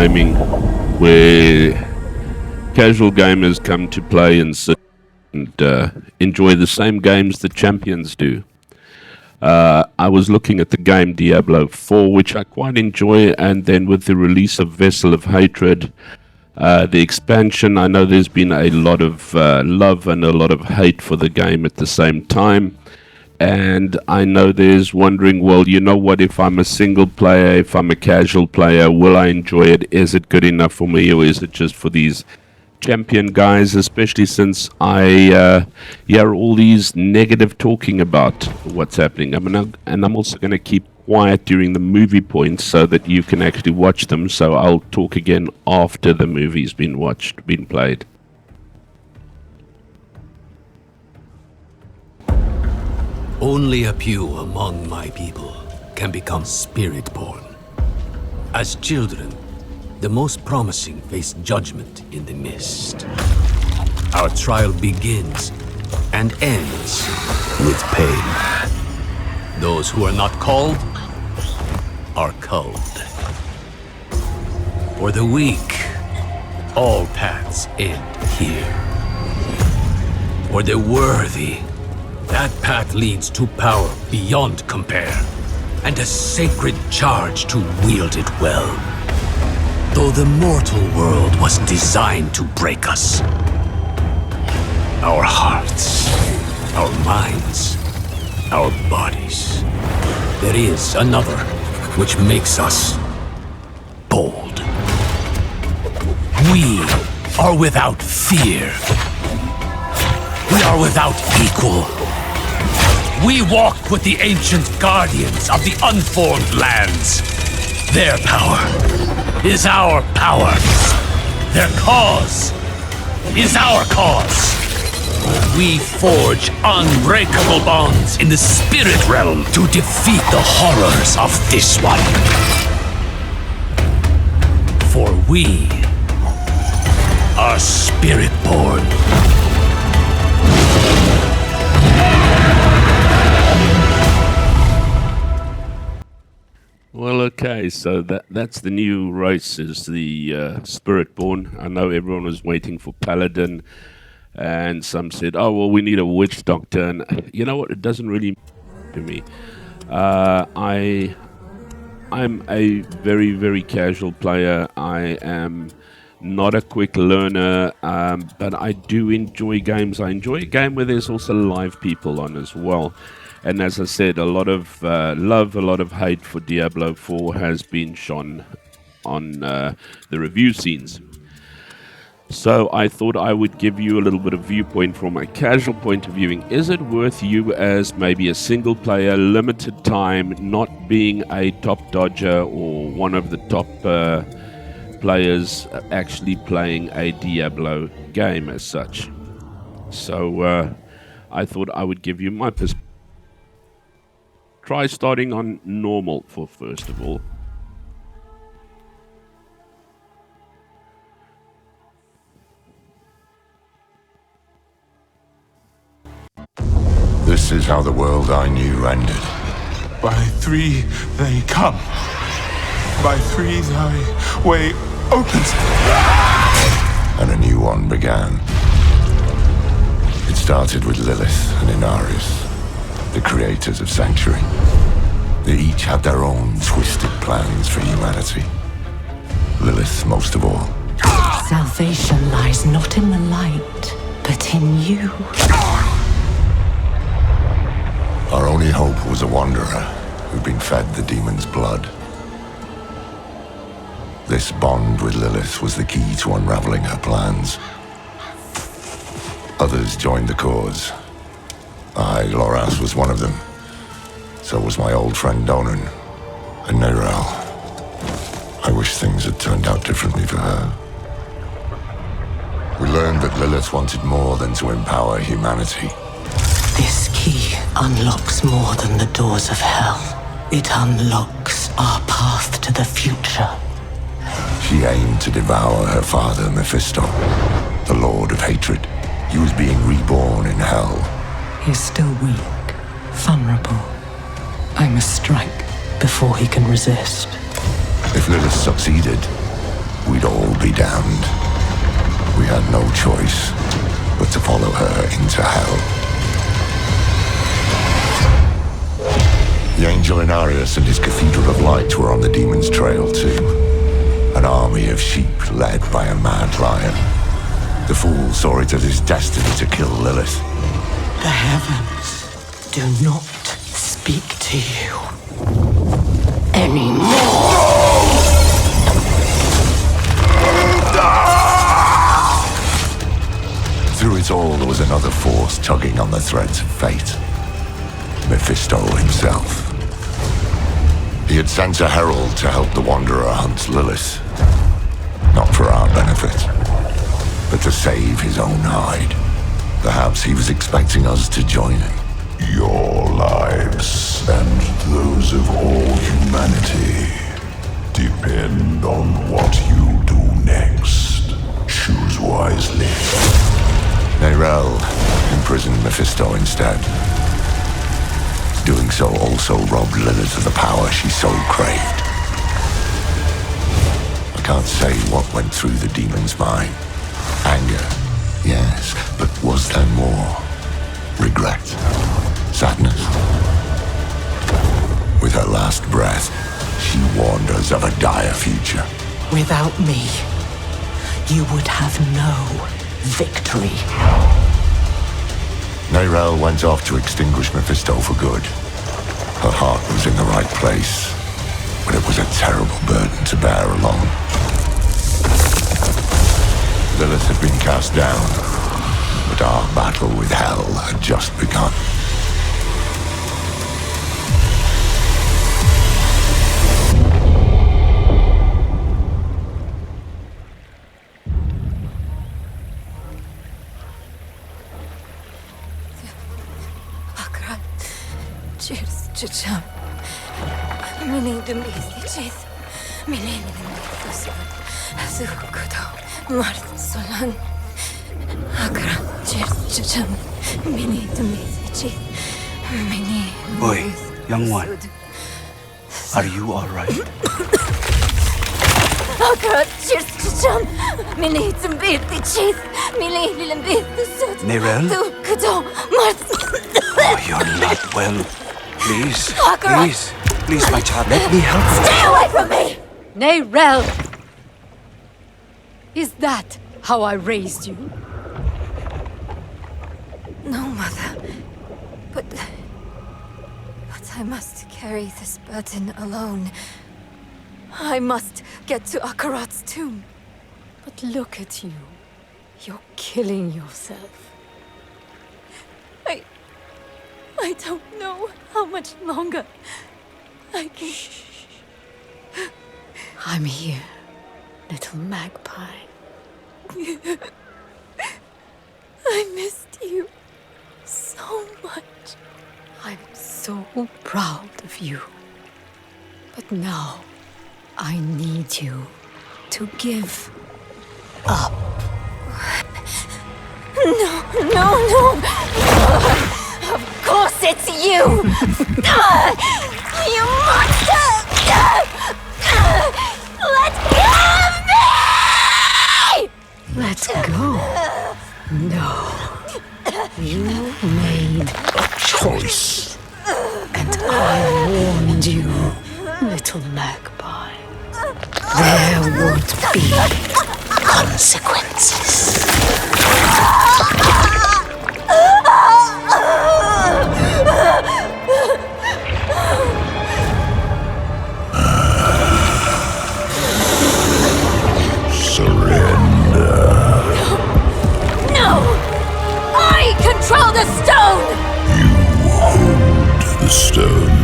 gaming, where casual gamers come to play and sit and enjoy the same games that champions do. I was looking at the game Diablo IV, which I quite enjoy, and then with the release of Vessel of Hatred, the expansion, I know there's been a lot of love and a lot of hate for the game at the same time. And I know there's wondering, well, you know what, if I'm a single player, if I'm a casual player, will I enjoy it? Is it good enough for me, or is it just for these champion guys? Especially since I hear all these negative talking about what's happening. I'm also going to keep quiet during the movie points so that you can actually watch them. So I'll talk again after the movie's been played. Only a few among my people can become Spiritborn. As children, the most promising face judgment in the mist. Our trial begins and ends with pain. Those who are not called are culled. For the weak, all paths end here. For the worthy, that path leads to power beyond compare, and a sacred charge to wield it well. Though the mortal world was designed to break us, our hearts, our minds, our bodies, there is another which makes us bold. We are without fear. We are without equal. We walk with the ancient guardians of the unformed lands. Their power is our power. Their cause is our cause. We forge unbreakable bonds in the spirit realm to defeat the horrors of this one. For we are Spiritborn. Well, okay, so that's the new race, is the Spiritborn. I know everyone was waiting for Paladin, and some said, oh, well, we need a witch doctor, and you know what, it doesn't really matter to me. I'm a very, very casual player. I am not a quick learner, but I do enjoy games. I enjoy a game where there's also live people on as well. And as I said, a lot of love, a lot of hate for Diablo IV has been shone on the review scenes. So I thought I would give you a little bit of viewpoint from a casual point of viewing. Is it worth you as maybe a single player, limited time, not being a top dodger or one of the top players actually playing a Diablo game as such? So I thought I would give you my perspective. Try starting on normal for first of all. This is how the world I knew ended. By three they come. By three thy way opens. And a new one began. It started with Lilith and Inarius, the creators of Sanctuary. They each had their own twisted plans for humanity. Lilith most of all. Salvation lies not in the light, but in you. Our only hope was a wanderer who'd been fed the demon's blood. This bond with Lilith was the key to unraveling her plans. Others joined the cause. I, Loras, was one of them. So was my old friend Donan, and Neyrelle. I wish things had turned out differently for her. We learned that Lilith wanted more than to empower humanity. This key unlocks more than the doors of hell. It unlocks our path to the future. She aimed to devour her father, Mephisto, the Lord of Hatred. He was being reborn in hell. He's still weak, vulnerable. I must strike before he can resist. If Lilith succeeded, we'd all be damned. We had no choice but to follow her into hell. The angel Inarius and his Cathedral of Light were on the demon's trail too. An army of sheep led by a mad lion. The fool saw it as his destiny to kill Lilith. The heavens do not speak to you anymore. Through it all, there was another force tugging on the threads of fate. Mephisto himself. He had sent a herald to help the Wanderer hunt Lilith. Not for our benefit, but to save his own hide. Perhaps he was expecting us to join him. Your lives and those of all humanity depend on what you do next. Choose wisely. Nerel imprisoned Mephisto instead. Doing so also robbed Lilith of the power she so craved. I can't say what went through the demon's mind. Anger, yes, but was there more? Regret? Sadness? With her last breath, she warned us of a dire future. Without me, you would have no victory. Nerel went off to extinguish Mephisto for good. Her heart was in the right place, but it was a terrible burden to bear alone. Lilith had been cast down, but our battle with hell had just begun. Cheers, Chicham. Mini Demis, Mini Sukudo, Mart Solan. Akra, cheers, Chicham. Mini Demis, Mini. Boy, young one. Are you alright? Akra, cheers, Chicham. Mini Demis, Mini Limbith, Nerel? Kudo, Mart. Oh, you're not well. Please, Akarat! please, my child, let me help you. Stay away from me! Nerel! Is that how I raised you? No, Mother. But I must carry this burden alone. I must get to Akarat's tomb. But look at you. You're killing yourself. I don't know how much longer I can... I'm here, little magpie. I missed you so much. I'm so proud of you. But now, I need you to give up. No! Of course it's you! You monster! Let go of me! Let go. No. You made a choice. And I warned you, little magpie. There would be consequences. No! I control the stone! You hold the stone.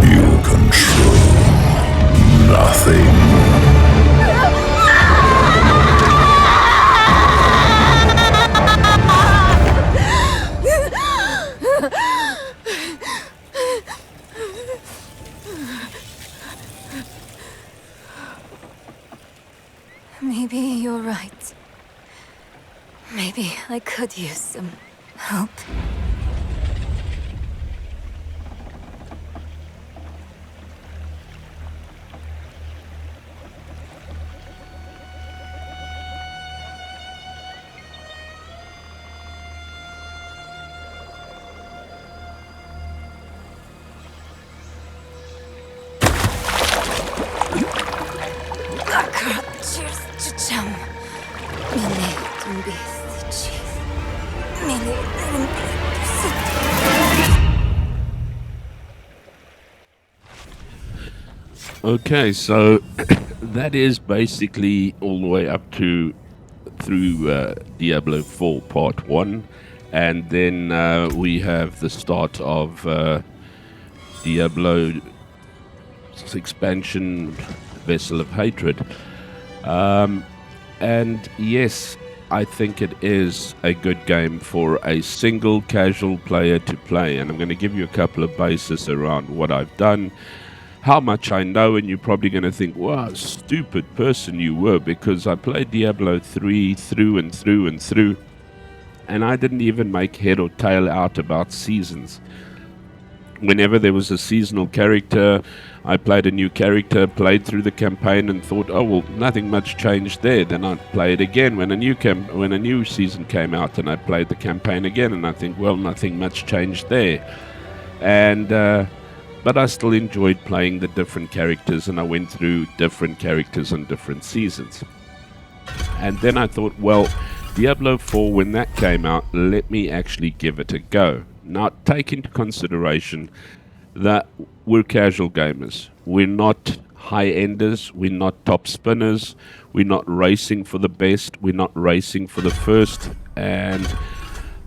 You control nothing. Maybe you're right. Maybe I could use some help. שם. מיני טומביסט. מיני טומביסט. Okay, so that is basically all the way up to through Diablo 4 Part 1, and then we have the start of Diablo's expansion, Vessel of Hatred. And yes, I think it is a good game for a single casual player to play, and I'm going to give you a couple of bases around what I've done, how much I know, and you're probably going to think, wow, stupid person you were, because I played Diablo 3 through and through and through, and I didn't even make head or tail out about seasons. Whenever there was a seasonal character, I played a new character, played through the campaign, and thought, oh, well, nothing much changed there. Then I'd play it again when a new season came out, and I played the campaign again, and I think, well, nothing much changed there. And but I still enjoyed playing the different characters, and I went through different characters on different seasons. And then I thought, well, Diablo 4, when that came out, let me actually give it a go. Now, take into consideration that we're casual gamers. We're not high-enders. We're not top spinners. We're not racing for the best. We're not racing for the first. And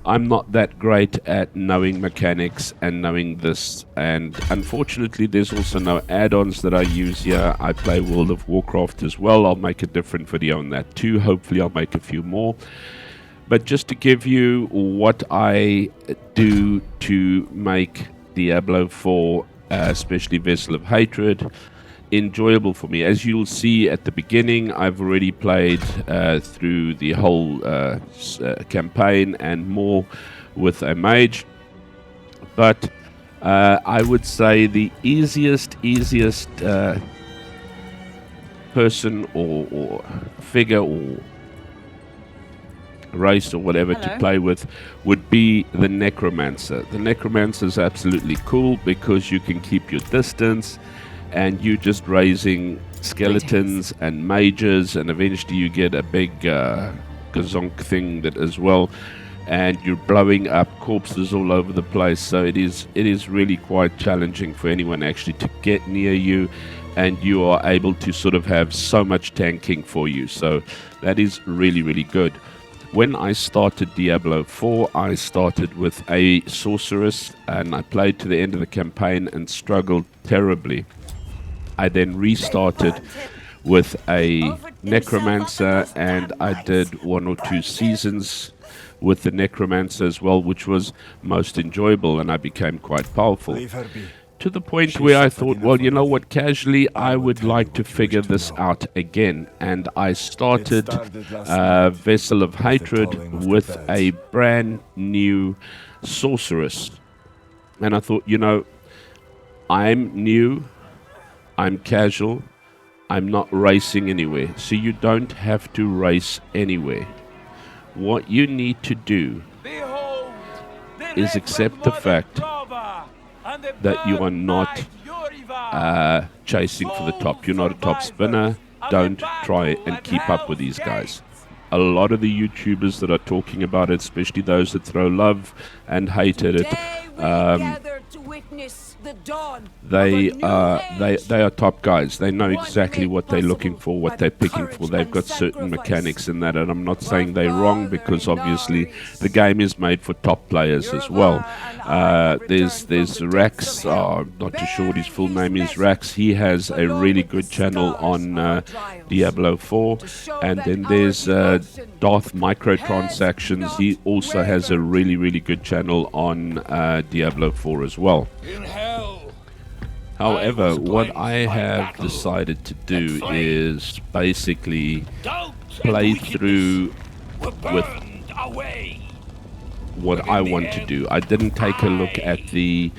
I'm not that great at knowing mechanics and knowing this. And unfortunately, there's also no add-ons that I use here. I play World of Warcraft as well. I'll make a different video on that too. Hopefully, I'll make a few more. But just to give you what I do to make Diablo 4, especially Vessel of Hatred, enjoyable for me. As you'll see at the beginning, I've already played through the whole campaign and more with a mage. But I would say the easiest person or figure or race or whatever to play with would be the Necromancer. The Necromancer is absolutely cool because you can keep your distance and you just raising skeletons and mages, and eventually you get a big gazonk thing that as well, and you're blowing up corpses all over the place. So it is really quite challenging for anyone actually to get near you, and you are able to sort of have so much tanking for you. So that is really good. When I started Diablo 4, I started with a sorceress, and I played to the end of the campaign and struggled terribly. I then restarted with a necromancer, and I did 1 or 2 seasons with the necromancer as well, which was most enjoyable, and I became quite powerful. To the point where I thought, well, you know what, casually, I would like to figure this out again. And I started Vessel of Hatred with a brand new sorceress. And I thought, you know, I'm new, I'm casual, I'm not racing anywhere. So you don't have to race anywhere. What you need to do is accept the fact that you are not chasing for the top. You're not a top spinner. Don't try and keep up with these guys. A lot of the YouTubers that are talking about it, especially those that throw love and hate at it, they are top guys. They know exactly what they're looking for, what they're picking for. They've got certain mechanics in that, and I'm not saying they're wrong, because obviously the game is made for top players as well. There's Rax. I'm not too sure what his full name is. Rax. He has a really good channel on Diablo 4, and then there's Darth Microtransactions. He also has a really good channel on Diablo 4 as well. However, what I have decided to do is basically play through with what I want to do. I didn't take a look at the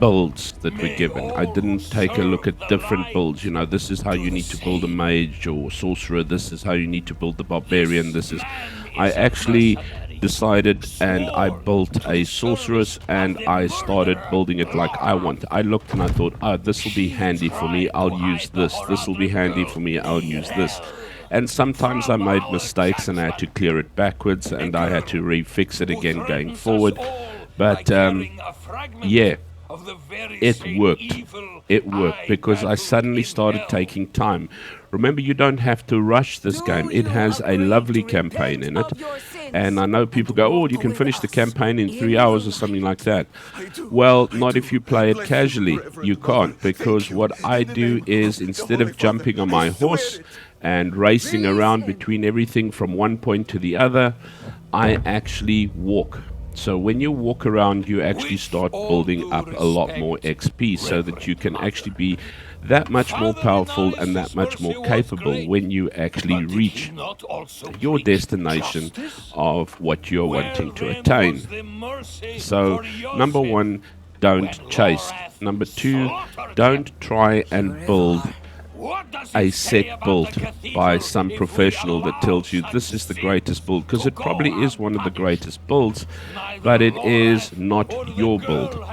builds that were given. I didn't take a look at different builds. You know, this is how you need to build a mage or sorcerer. This is how you need to build the barbarian. I actually decided and I built a sorceress, and I started building it like I want. I looked and I thought, oh, this will be handy for me, I'll use this. This will be handy for me, I'll use this. And sometimes I made mistakes and I had to clear it backwards, and I had to refix it again going forward. But yeah, it worked. It worked because I suddenly started taking time. Remember, you don't have to rush this game. It has a lovely campaign in it. And I know people go, oh, you can finish the campaign in 3 hours or something like that. Well, not if you play it casually. You can't, because what I do is, instead of jumping on my horse and racing around between everything from one point to the other, I actually walk. So when you walk around, you actually start building up a lot more XP, so that you can actually be that much more powerful and that much more capable when you actually reach your destination of what you're wanting to attain. So, number one, don't chase. Number two, don't try and build a set build by some professional that tells you this is the greatest build, because it probably is one of the greatest builds, but it is not your build.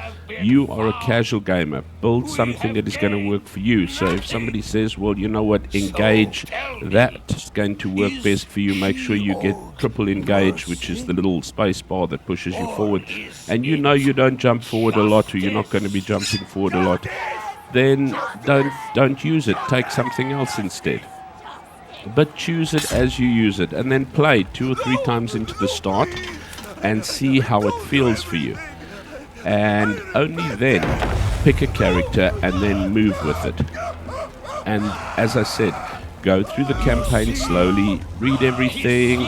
You are a casual gamer. Build something that is going to work for you. So if somebody says, well, you know what, engage, that's going to work best for you, make sure you get triple engage, which is the little space bar that pushes you forward, and you know you don't jump forward a lot, or you're not going to be jumping forward a lot, then don't use it. Take something else instead. But choose it as you use it, and then play 2 or 3 times into the start and see how it feels for you. And only then pick a character and then move with it. And as I said, go through the campaign slowly, read everything,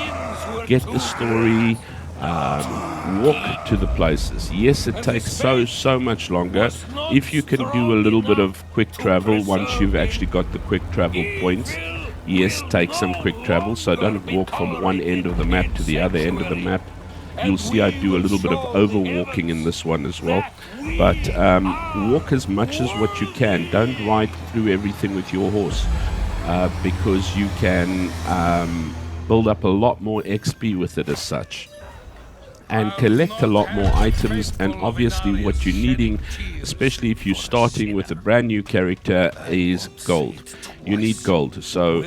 get the story, walk to the places. Yes, it takes so much longer. If you can do a little bit of quick travel once you've actually got the quick travel points, yes, take some quick travel. So don't walk from one end of the map to the other end of the map. You'll see I do a little bit of overwalking in this one as well. But walk as much as what you can. Don't ride through everything with your horse, because you can build up a lot more XP with it as such, and collect a lot more items. And obviously what you're needing, especially if you're starting with a brand new character, is gold. You need gold. So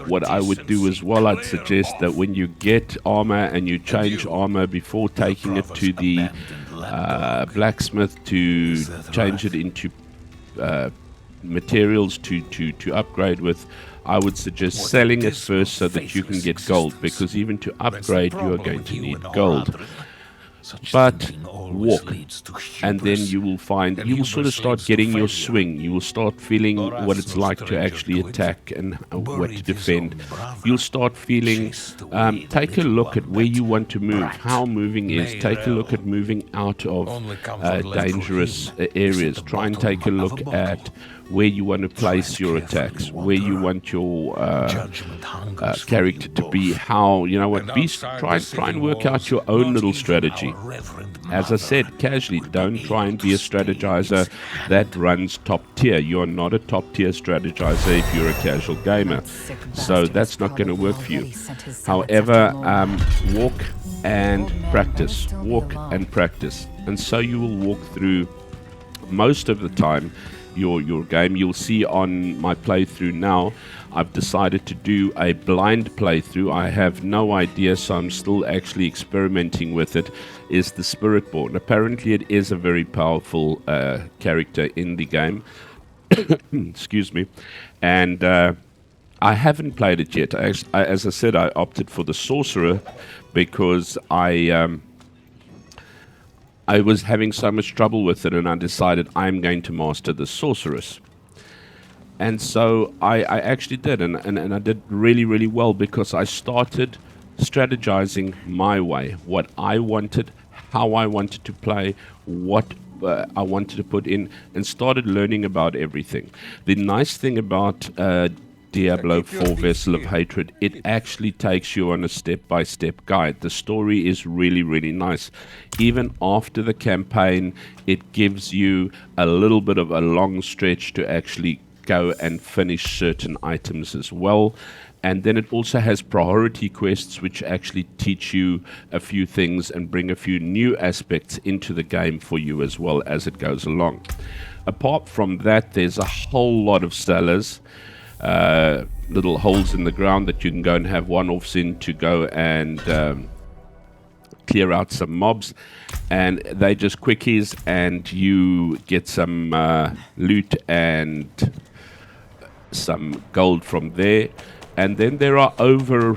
what I would do as well, I'd suggest that when you get armor and you change armor, before taking it to the blacksmith to change it into materials to upgrade with, I would suggest selling it first so that you can get gold, because even to upgrade you are going to need gold. But walk, and then you will sort of start getting your swing. You will start feeling what it's like to actually attack and what to defend. You'll start feeling, take a look at where you want to move, how moving is. Take a look at moving out of dangerous areas. Try and take a look at where you want to place your attacks, where you want your character to be, how, you know what, try and work out your own little strategy. As I said, casually, don't try and be a strategizer that runs top tier. You're not a top tier strategizer if you're a casual gamer, so that's not going to work for you. However, walk and practice, and so you will walk through most of the time your game. You'll see on my playthrough now, I've decided to do a blind playthrough. I have no idea, so I'm still actually experimenting with it, is the Spiritborn. Apparently it is a very powerful character in the game. Excuse me. And I haven't played it yet. As I said, I opted for the Sorcerer because I was having so much trouble with it, and I decided I'm going to master the Sorceress. And so I actually did, and I did really, really well, because I started strategizing my way, what I wanted, how I wanted to play, what I wanted to put in, and started learning about everything. The nice thing about Diablo IV Vessel of Hatred, it actually takes you on a step-by-step guide. The story is really, really nice. Even after the campaign, it gives you a little bit of a long stretch to actually go and finish certain items as well. And then it also has priority quests, which actually teach you a few things and bring a few new aspects into the game for you as well as it goes along. Apart from that, there's a whole lot of cellars, little holes in the ground that you can go and have one-offs in to go and clear out some mobs, and they just quickies, and you get some loot and some gold from there. And then there are over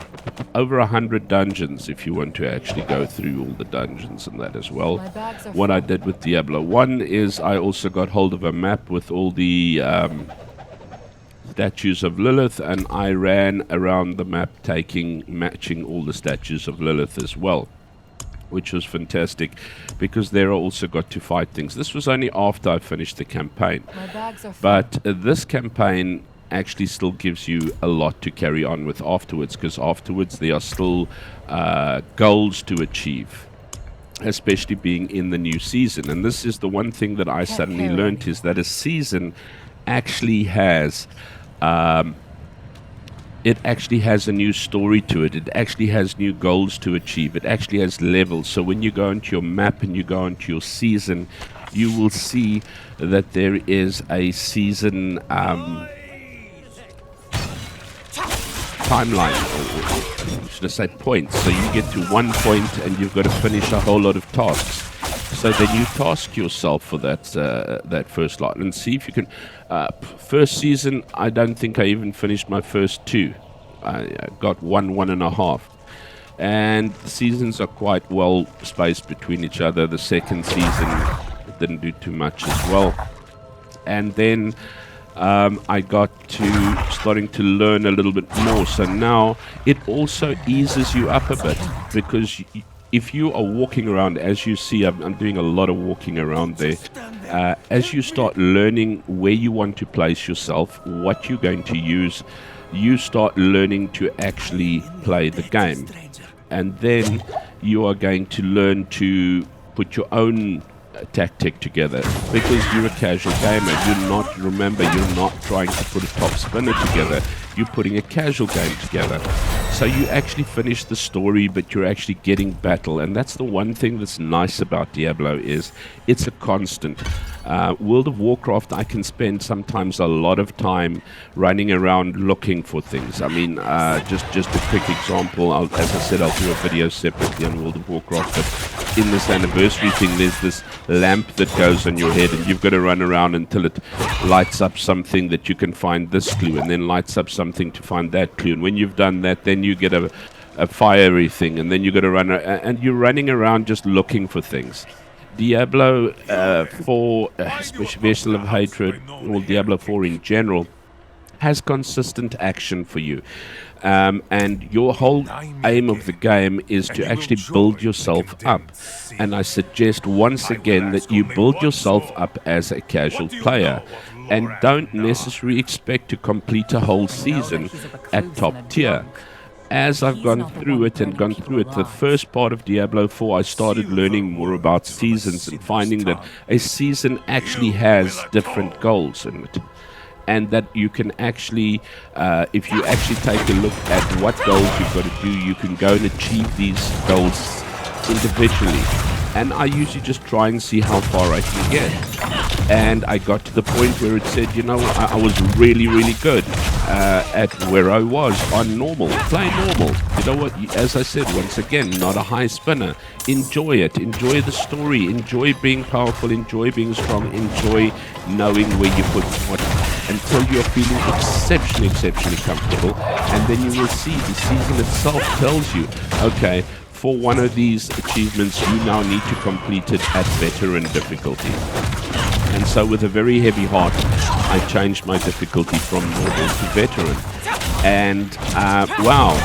100 dungeons if you want to actually go through all the dungeons and that as well. What I did with Diablo 1 is I also got hold of a map with all the statues of Lilith, and I ran around the map matching all the statues of Lilith as well, which was fantastic because there I also got to fight things. This was only after I finished the campaign, but this campaign actually still gives you a lot to carry on with afterwards, because afterwards there are still goals to achieve, especially being in the new season. And this is the one thing that I suddenly learned, is that a season actually has it actually has a new story to it. It actually has new goals to achieve. It actually has levels. So when you go into your map and you go into your season, you will see that there is a season timeline, or should I say points. So you get to one point and you've got to finish a whole lot of tasks. So then you task yourself for that first lot and see if you can. First season, I don't think I even finished my first two. I got one and a half. And the seasons are quite well spaced between each other. The second season didn't do too much as well. And then I got to starting to learn a little bit more. So now it also eases you up a bit, because if you are walking around, as you see, I'm doing a lot of walking around there. As you start learning where you want to place yourself, what you're going to use, you start learning to actually play the game. And then you are going to learn to put your own tactic together, because you're a casual gamer. You're not trying to put a top spinner together. You're putting a casual game together. So you actually finish the story, but you're actually getting battle. And that's the one thing that's nice about Diablo, is it's a constant. World of Warcraft, I can spend sometimes a lot of time running around looking for things. I mean, just a quick example. As I said, I'll do a video separately on World of Warcraft, but in this anniversary thing, there's this lamp that goes on your head, and you've got to run around until it lights up something that you can find this clue, and then lights up something to find that clue. And when you've done that, then you get a fiery thing, and then you've got to run, and you're running around just looking for things. Diablo 4, especially Vessel of Hatred, or Diablo 4 in general, has consistent action for you. And your whole aim of the game is to actually build yourself up. And I suggest once again that you build yourself up as a casual player, and don't necessarily expect to complete a whole season at top tier. As I've gone through it, the first part of Diablo 4, I started learning more about seasons and finding that a season actually has different goals in it. And that you can actually, if you actually take a look at what goals you've got to do, you can go and achieve these goals individually. And I usually just try and see how far I can get. And I got to the point where it said, you know, I was really, really good at where I was on normal. Play normal. You know what? As I said, once again, not a high spinner. Enjoy it. Enjoy the story. Enjoy being powerful. Enjoy being strong. Enjoy knowing where you put what, until you're feeling exceptionally comfortable. And then you will see the season itself tells you, okay, for one of these achievements, you now need to complete it at veteran difficulty. And so with a very heavy heart, I changed my difficulty from normal to veteran. And wow,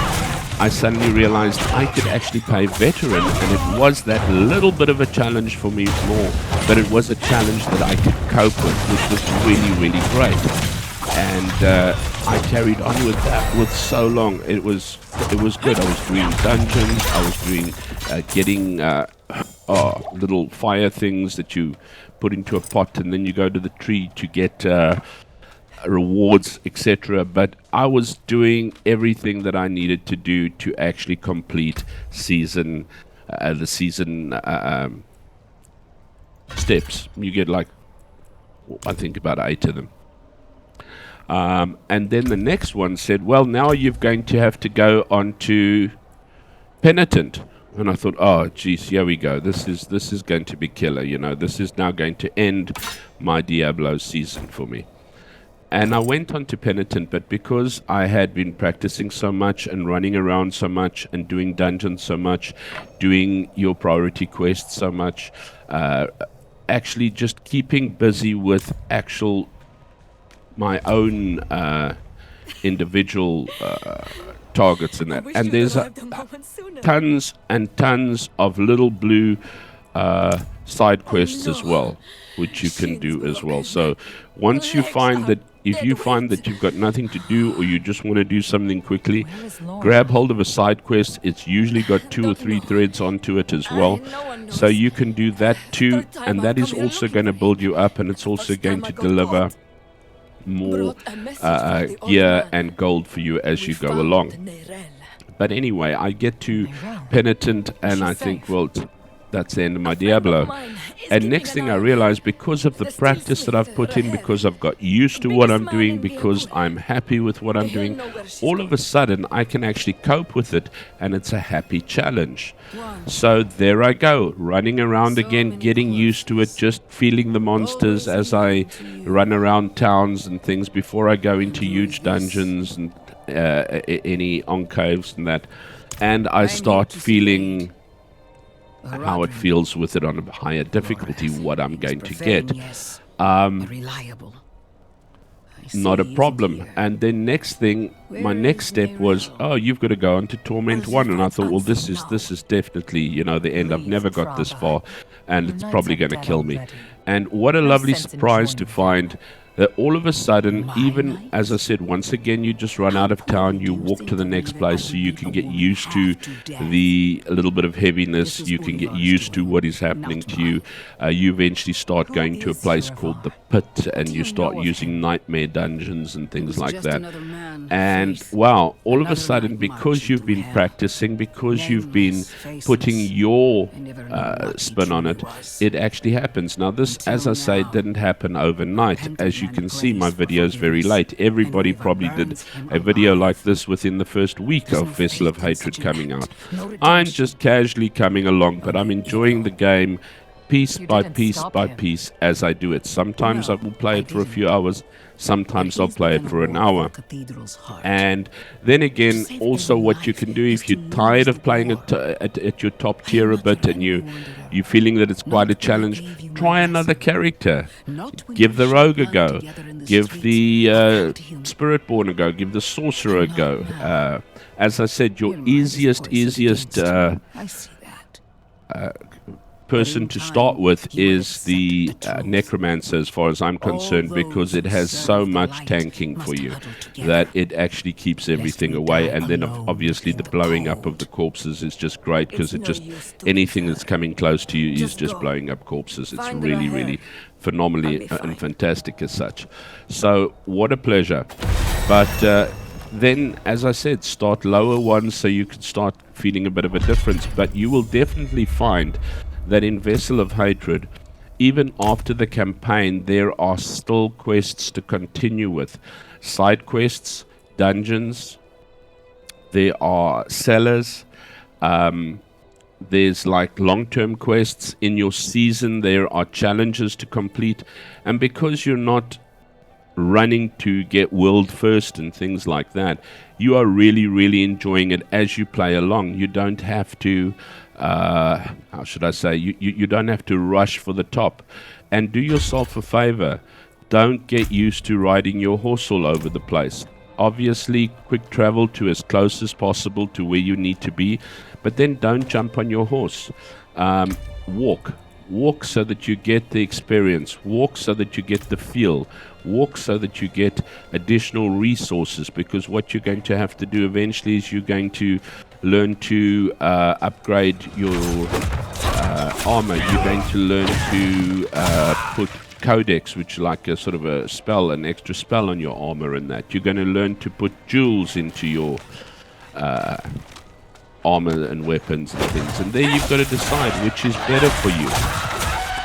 I suddenly realized I could actually play veteran, and it was that little bit of a challenge for me more, but it was a challenge that I could cope with, which was really, really great. And I carried on with that with so long. It was good. I was doing dungeons. I was doing getting little fire things that you put into a pot, and then you go to the tree to get rewards, etc. But I was doing everything that I needed to do to actually complete the season steps. You get like, I think about 8 of them. And then the next one said, well, now you're going to have to go on to Penitent. And I thought, oh, geez, here we go. This is going to be killer, you know. This is now going to end my Diablo season for me. And I went on to Penitent, but because I had been practicing so much and running around so much and doing dungeons so much, doing your priority quests so much, actually just keeping busy with my own individual targets and that. And there's tons and tons of little blue side quests as well, which you can do as well. So once you find that, if you find that you've got nothing to do or you just want to do something quickly, grab hold of a side quest. It's usually got 2 or 3 threads onto it as well. So you can do that too, and that is also going to build you up, and it's also going to deliver more gear and gold for you as you go along. But anyway, I get to Penitent and I think, well, that's the end of my Diablo. And next thing I realized, because of the practice that I've put in, because I've got used to what I'm doing, because I'm happy with what I'm doing, all of a sudden I can actually cope with it, and it's a happy challenge. So there I go, running around again, getting used to it, just feeling the monsters as I run around towns and things before I go into huge dungeons and any encaves and that. And I start feeing how it feels with it on a higher difficulty, what I'm going to get. Not a problem. And then next thing, my next step was, oh, you've got to go on to Torment 1. And I thought, well, this is definitely, you know, the end. I've never got this far, and it's probably going to kill me. And what a lovely surprise to find that all of a sudden, even as I said, once again, you just run out of town, you walk to the next place so you can get used to the little bit of heaviness, you can get used to what is happening to you. You eventually start going to a place called the Pit, and you start using nightmare dungeons and things like that. And wow, all of a sudden, because you've been practicing, because you've been putting your spin on it, it actually happens. Now this, as I say, didn't happen overnight. As you can see, my video is very late. Everybody probably did a video like this within the first week of Vessel of Hatred coming out. I'm just casually coming along, but I'm enjoying the game piece by piece by piece as I do it. Sometimes I will play it for a few hours, sometimes I'll play it for an hour. And then again, also what you can do, if you're tired of playing it at your top tier a bit and you're feeling that it's quite a challenge, try another character. Give the rogue a go, give the Spiritborn a go, give the sorcerer a go. As I said, your easiest person to start with is the necromancer, as far as I'm concerned, because it has so much tanking for you that it actually keeps everything away. And then obviously the blowing up of the corpses is just great, because it just, anything that's coming close to you is just blowing up corpses. It's really phenomenally and fantastic as such. So what a pleasure. But then, as I said, start lower ones so you can start feeling a bit of a difference. But you will definitely find that in Vessel of Hatred, even after the campaign, there are still quests to continue with. Side quests, dungeons, there are cellars, there's like long-term quests. In your season, there are challenges to complete. And because you're not running to get world first and things like that, you are really enjoying it as you play along. You don't have to how should I say, you don't have to rush for the top. And do yourself a favor, don't get used to riding your horse all over the place. Obviously, quick travel to as close as possible to where you need to be, but then don't jump on your horse. Walk so that you get the experience. Walk so that you get the feel. Walk so that you get additional resources, because what you're going to have to do eventually is you're going to learn to upgrade your armor. You're going to learn to put codex, which is like a sort of a spell, an extra spell on your armor and that. You're going to learn to put jewels into your armor and weapons and things. And there you've got to decide which is better for you.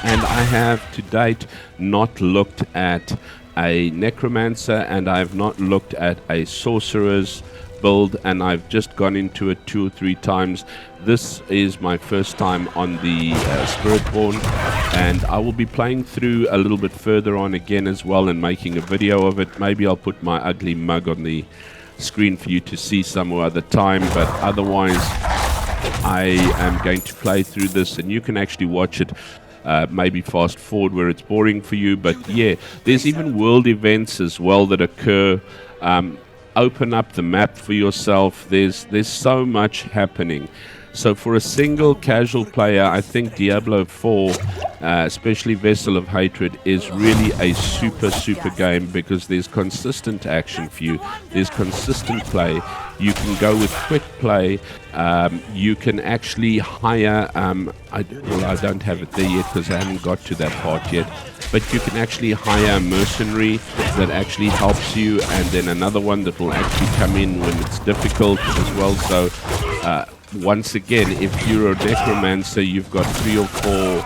And I have to date not looked at a necromancer, and I've not looked at a sorcerer's build, and I've just gone into it 2 or 3 times. This is my first time on the Spiritborn, and I will be playing through a little bit further on again as well and making a video of it. Maybe I'll put my ugly mug on the screen for you to see some other time, but otherwise I am going to play through this, and you can actually watch it. Maybe fast forward where it's boring for you, but yeah, there's even world events as well that occur. Open up the map for yourself. There's so much happening. So for a single casual player, I think Diablo 4, especially Vessel of Hatred, is really a super game, because there's consistent action for you. There's consistent play. You can go with quick play. You can actually hire, I don't have it there yet because I haven't got to that part yet, but you can actually hire a mercenary that actually helps you, and then another one that will actually come in when it's difficult as well. So once again, if you're a necromancer, you've got 3 or 4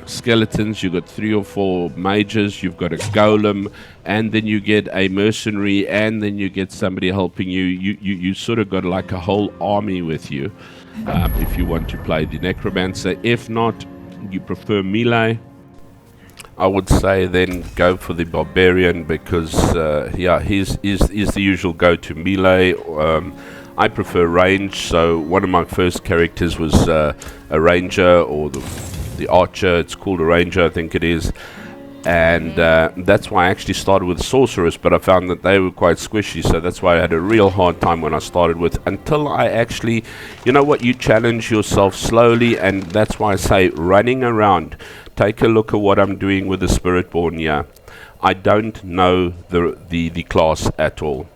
skeletons, you've got 3 or 4 mages, you've got a golem, and then you get a mercenary, and then you get somebody helping you. You sort of got like a whole army with you if you want to play the necromancer. If not, you prefer melee, I would say then go for the barbarian, because he's the usual go-to melee. I prefer range, so one of my first characters was a ranger, or the archer. It's called a ranger, I think it is, and that's why I actually started with sorcerers, but I found that they were quite squishy, so that's why I had a real hard time when I started with, until I actually, you know what, you challenge yourself slowly, and that's why I say running around. Take a look at what I'm doing with the Spiritborn here. I don't know the class at all.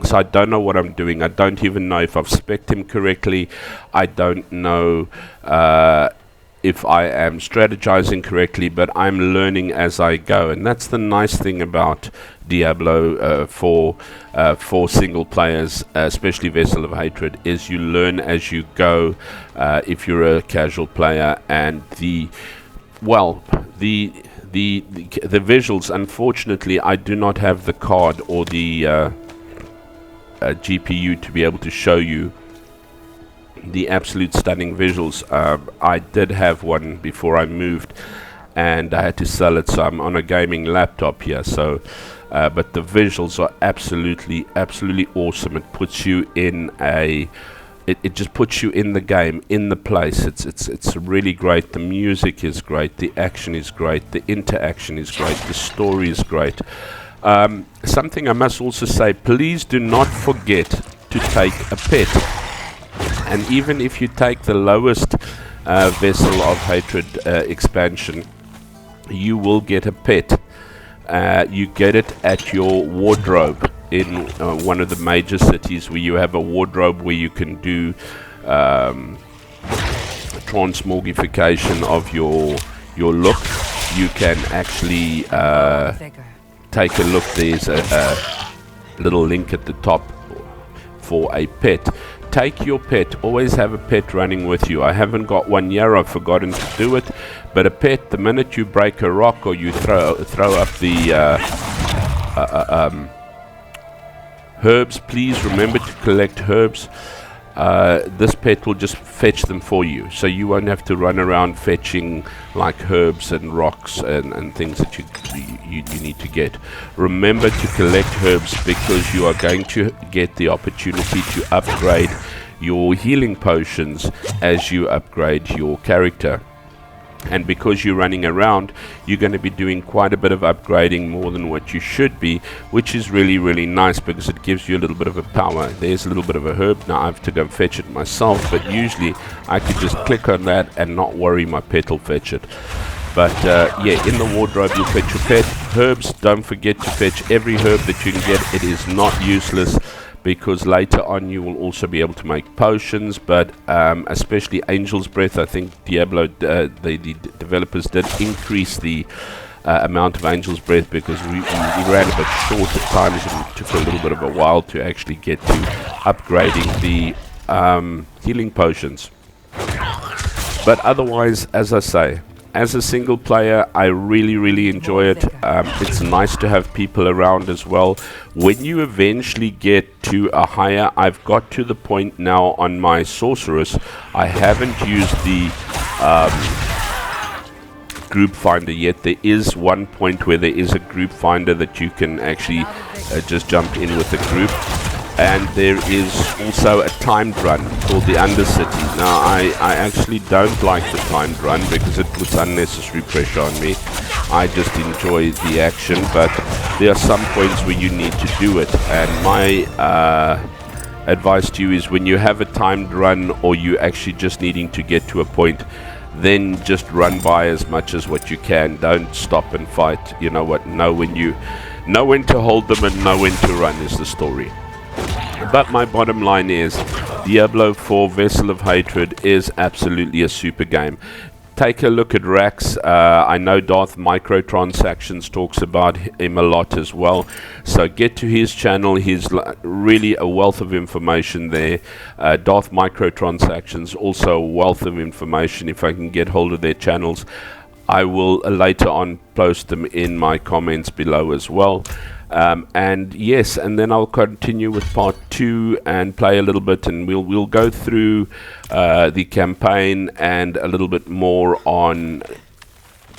So I don't know what I'm doing. I don't even know if I've spec'd him correctly. I don't know if I am strategizing correctly, but I'm learning as I go. And that's the nice thing about Diablo for single players, especially Vessel of Hatred, is you learn as you go if you're a casual player. And the visuals, unfortunately, I do not have the card or the GPU to be able to show you the absolute stunning visuals. I did have one before I moved, and I had to sell it, so I'm on a gaming laptop here. So but the visuals are absolutely awesome. It puts you in it just puts you in the game, in the place. It's really great. The music is great, the action is great, the interaction is great, the story is great. Something I must also say, please do not forget to take a pet. And even if you take the lowest Vessel of Hatred expansion, you will get a pet. You get it at your wardrobe in one of the major cities, where you have a wardrobe where you can do transmogrification of your look. You can actually take a look. There's a little link at the top for a pet. Take your pet. Always have a pet running with you. I haven't got one here. I've forgotten to do it. But a pet, the minute you break a rock or you throw up the herbs, please remember to collect herbs. This pet will just fetch them for you, so you won't have to run around fetching like herbs and rocks and things that you need to get. Remember to collect herbs, because you are going to get the opportunity to upgrade your healing potions as you upgrade your character. And because you're running around, you're going to be doing quite a bit of upgrading, more than what you should be, which is really nice, because it gives you a little bit of a power. There's a little bit of a herb. Now I have to go fetch it myself, but usually I could just click on that and not worry, my pet will fetch it. But yeah, in the wardrobe you'll fetch your pet. Herbs, don't forget to fetch every herb that you can get. It is not useless. because later on you will also be able to make potions, but especially Angel's Breath. I think Diablo, the developers did increase the amount of Angel's Breath because we ran a bit short at times, and it took a little bit of a while to actually get to upgrading the healing potions. But otherwise, as I say, as a single player, I really enjoy it. It's nice to have people around as well. When you eventually get to a higher, I've got to the point now on my sorceress, I haven't used the group finder yet. There is one point where there is a group finder that you can actually just jump in with a group, and there is also a timed run called the Undercity. Now I actually don't like the timed run because it puts unnecessary pressure on me. I just enjoy the action, but there are some points where you need to do it, and my advice to you is when you have a timed run or you actually just needing to get to a point, then just run by as much as what you can. Don't stop and fight. You know what? Know when to hold them and know when to run is the story. But my bottom line is Diablo 4 Vessel of Hatred is absolutely a super game. Take a look at Rax. I know Darth Microtransactions talks about him a lot as well. So get to his channel. He's really a wealth of information there. Darth Microtransactions, also a wealth of information. If I can get hold of their channels, I will later on post them in my comments below as well. And yes, and then I'll continue with part 2 and play a little bit, and we'll go through the campaign and a little bit more on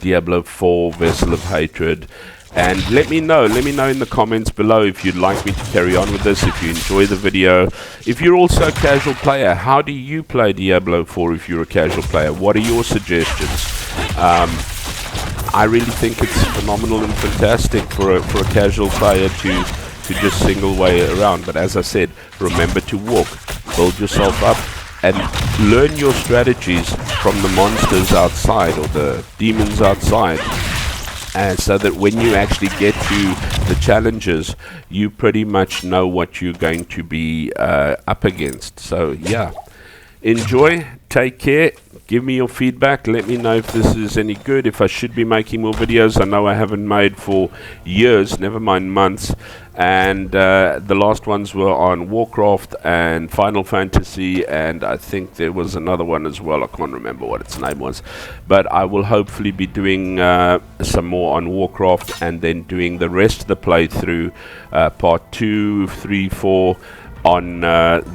Diablo 4 Vessel of Hatred. And let me know in the comments below if you'd like me to carry on with this, if you enjoy the video. If you're also a casual player, how do you play Diablo 4 if you're a casual player? What are your suggestions? I really think it's phenomenal and fantastic for a casual player to just single way around. But as I said, remember to walk, build yourself up, and learn your strategies from the monsters outside or the demons outside, so that when you actually get to the challenges, you pretty much know what you're going to be up against. So yeah, enjoy, take care. Give me your feedback. Let me know if this is any good, if I should be making more videos. I know I haven't made for years, never mind months. And the last ones were on Warcraft and Final Fantasy, and I think there was another one as well. I can't remember what its name was. But I will hopefully be doing some more on Warcraft, and then doing the rest of the playthrough, part 2, 3, 4 on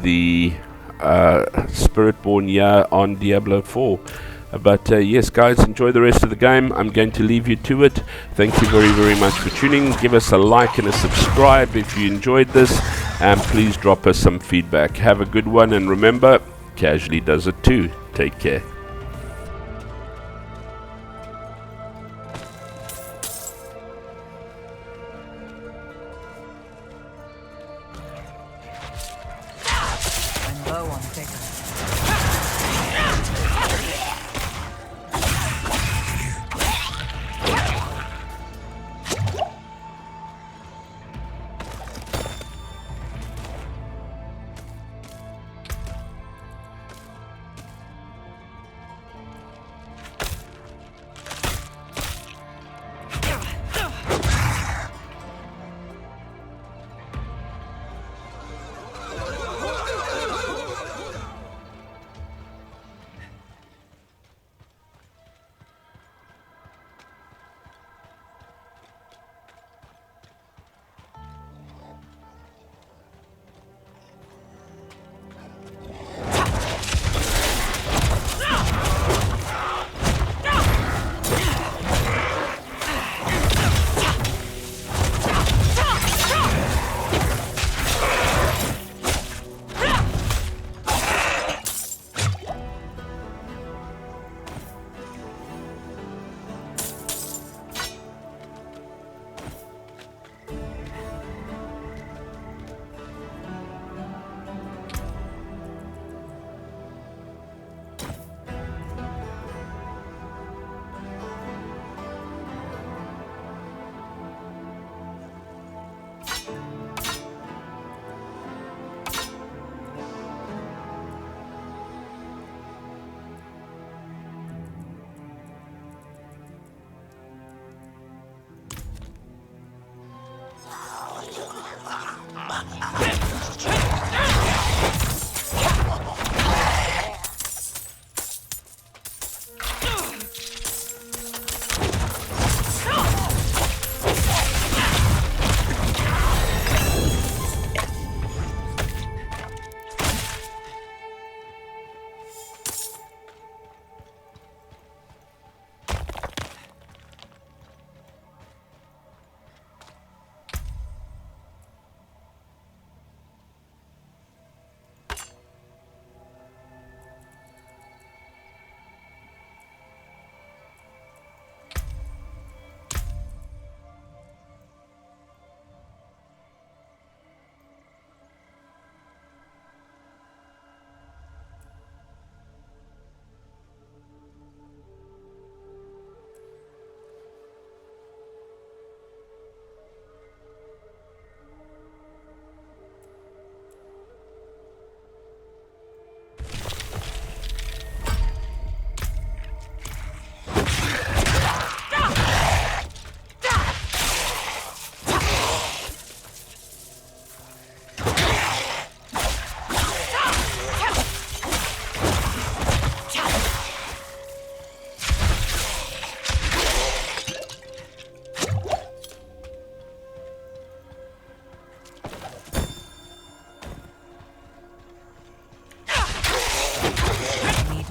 the Spiritborn on Diablo 4. But yes guys, enjoy the rest of the game. I'm going to leave you to it. Thank you very much for tuning. Give us a like and a subscribe if you enjoyed this, and please drop us some feedback. Have a good one, and remember, casually does it too. Take care. Low on vigor.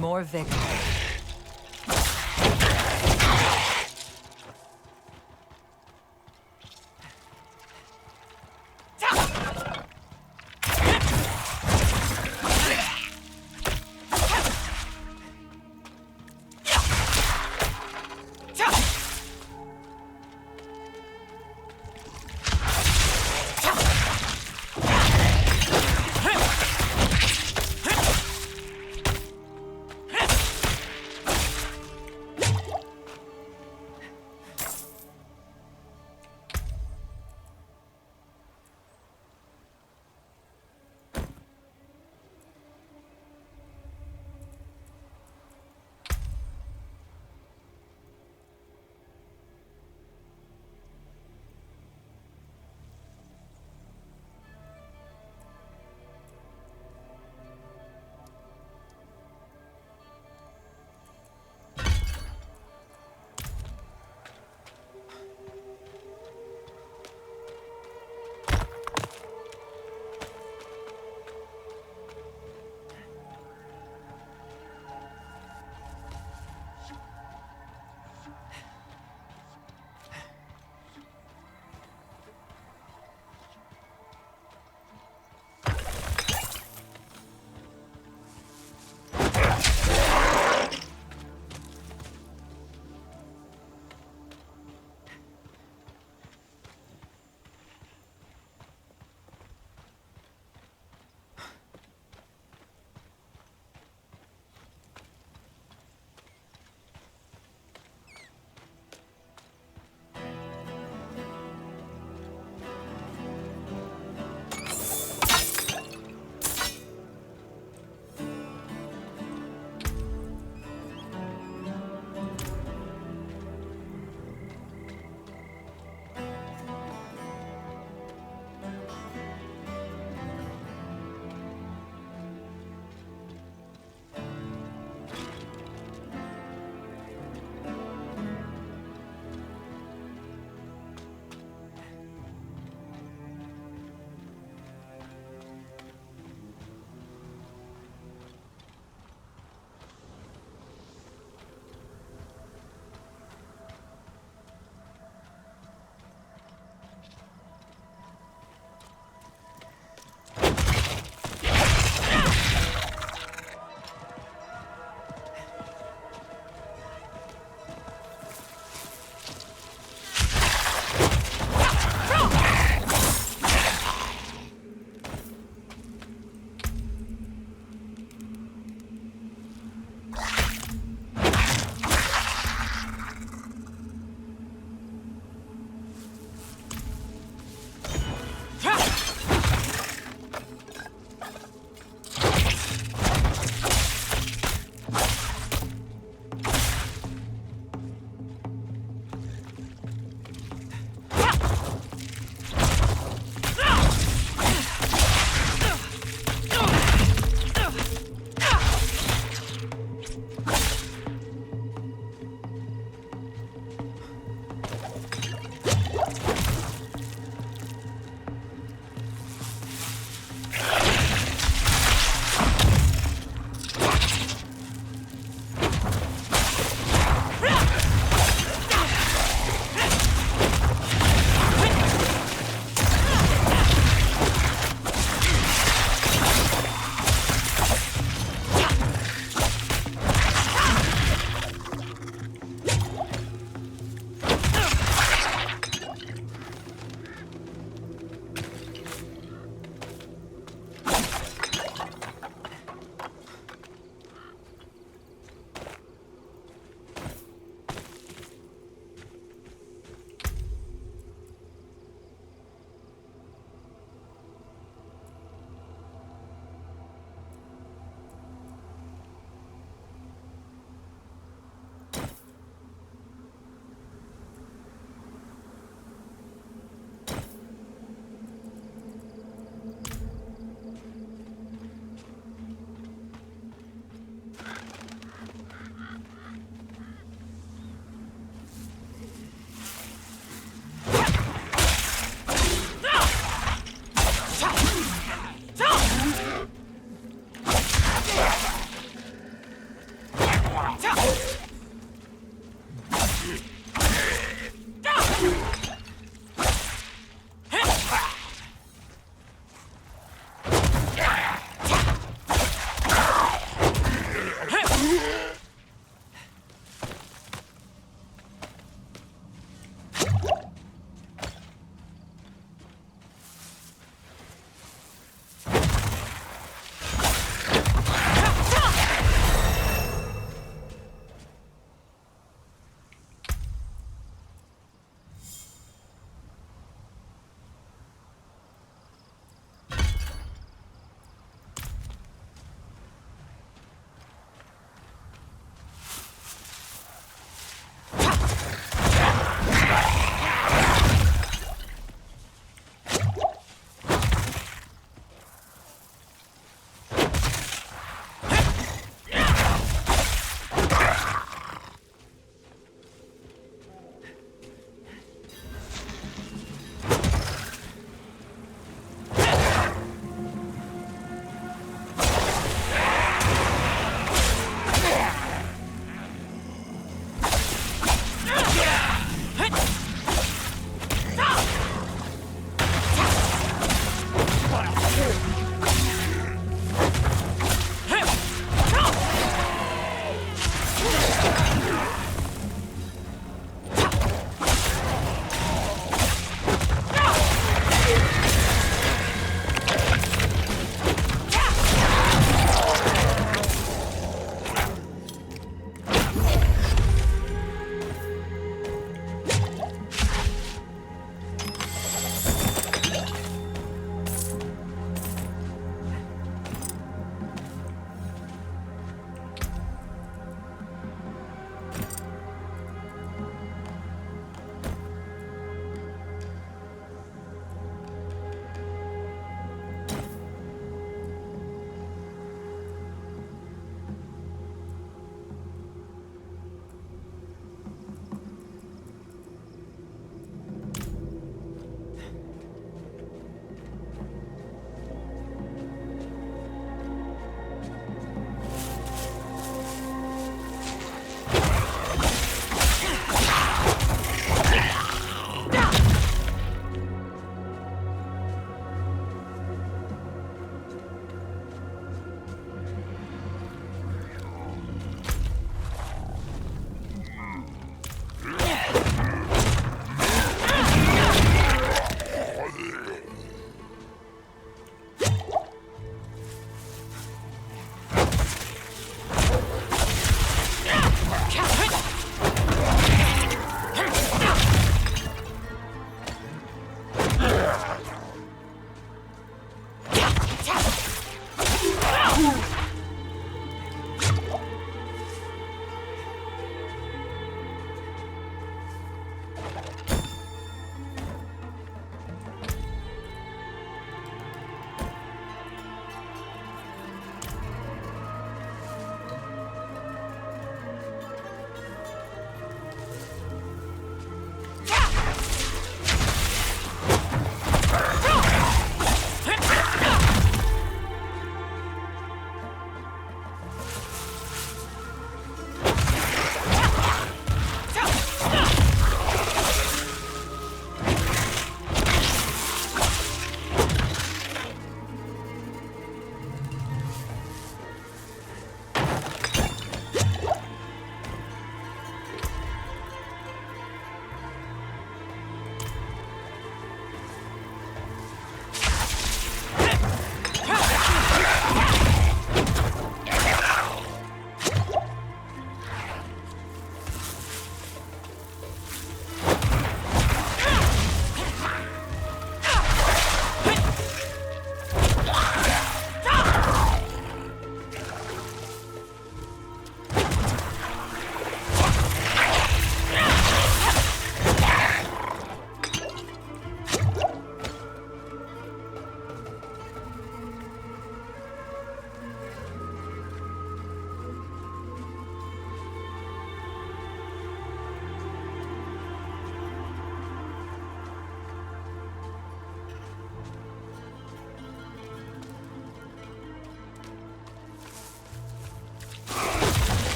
more victory.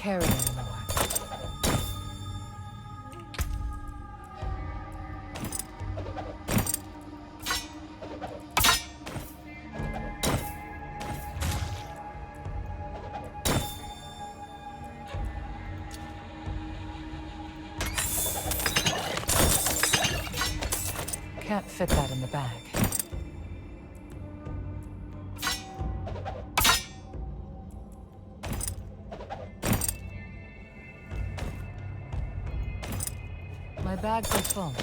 carry anymore. Can't fit that in the bag. My bags are full.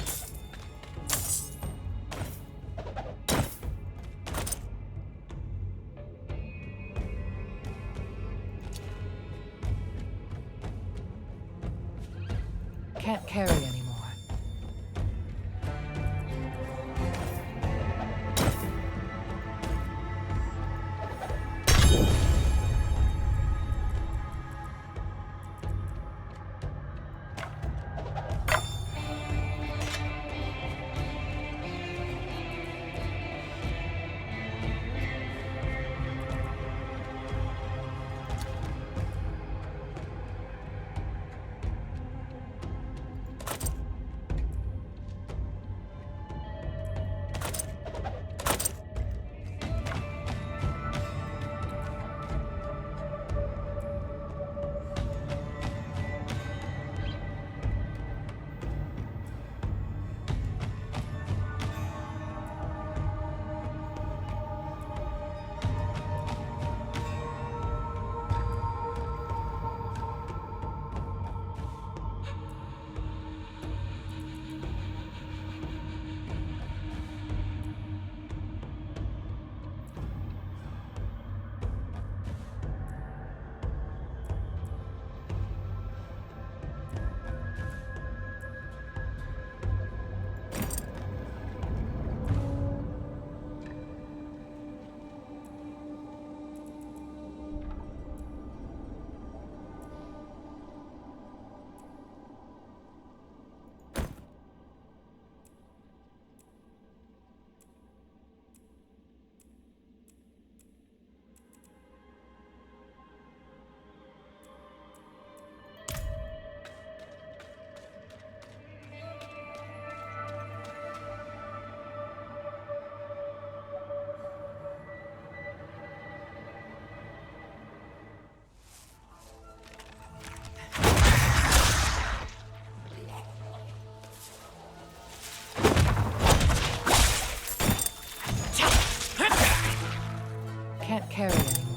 Can't carry anymore. Can't carry anymore.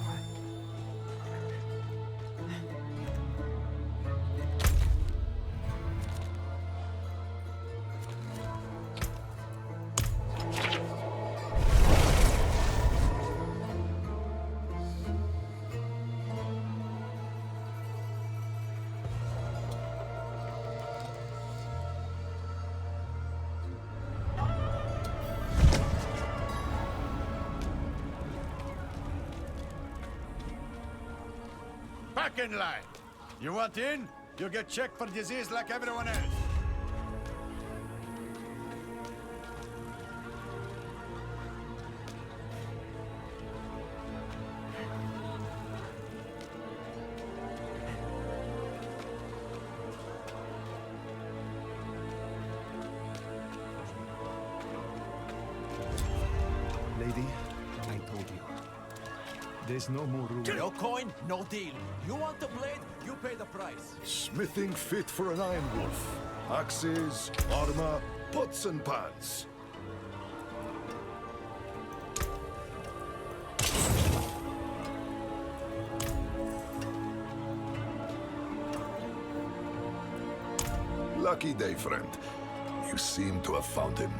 Back in line. You want in? You get checked for disease like everyone else. Lady, I told you. There's no more room. No coin, no deal. You want the blade, you pay the price. Smithing fit for an Iron Wolf. Axes, armor, pots and pans. Lucky day, friend. You seem to have found him.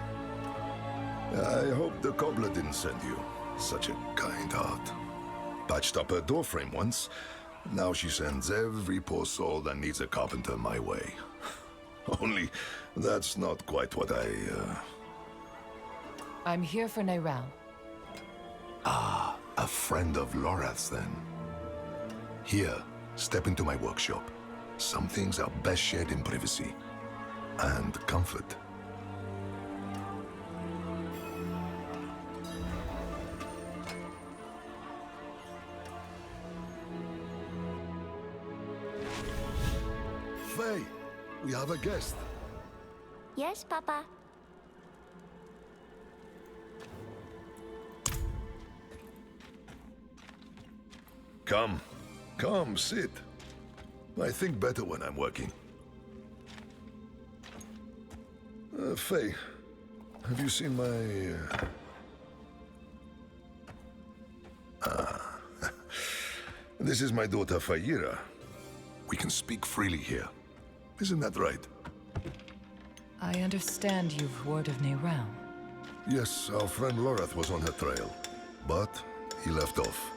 I hope the cobbler didn't send you. Such a kind heart. Patched up her doorframe once. Now she sends every poor soul that needs a carpenter my way. Only that's not quite what I'm here for Neyral. Ah, a friend of Lorath's then. Here, step into my workshop. Some things are best shared in privacy. And comfort. Faye, we have a guest. Yes, Papa. Come, sit. I think better when I'm working. Faye, have you seen my... This is my daughter, Fayira. We can speak freely here. Isn't that right? I understand you've word of Neyral. Yes, our friend Lorath was on her trail, but he left off.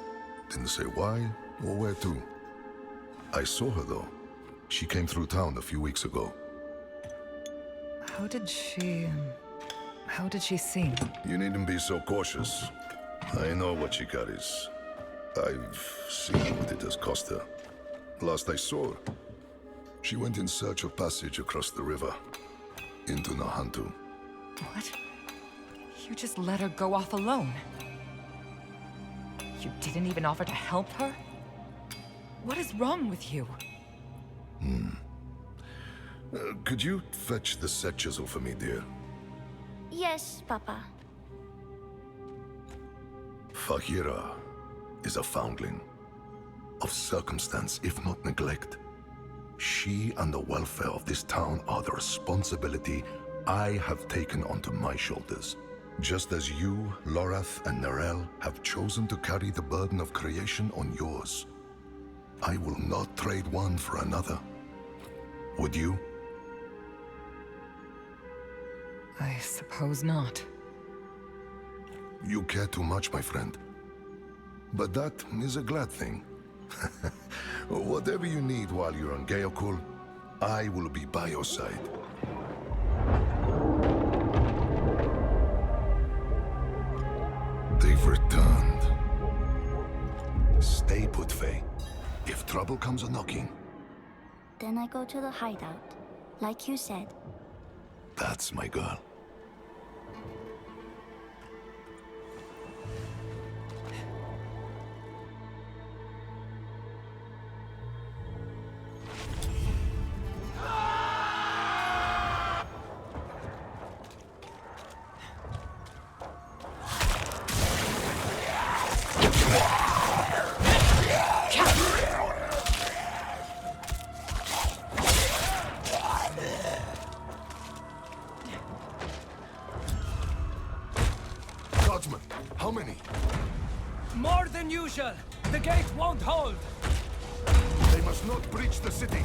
Didn't say why or where to. I saw her though. She came through town a few weeks ago. How did she seem? You needn't be so cautious. I know what she carries. I've seen what it has cost her. Last I saw her, she went in search of passage across the river, into Nahantu. What? You just let her go off alone? You didn't even offer to help her? What is wrong with you? Could you fetch the set chisel for me, dear? Yes, Papa. Fahira is a foundling. Of circumstance, if not neglect. She and the welfare of this town are the responsibility I have taken onto my shoulders. Just as you, Lorath, and Nerel have chosen to carry the burden of creation on yours. I will not trade one for another. Would you? I suppose not. You care too much, my friend. But that is a glad thing. Whatever you need while you're on Geokul, I will be by your side. They've returned. Stay put, Faye. If trouble comes a-knocking... Then I go to the hideout, like you said. That's my girl. How many? More than usual. The gate won't hold. They must not breach the city.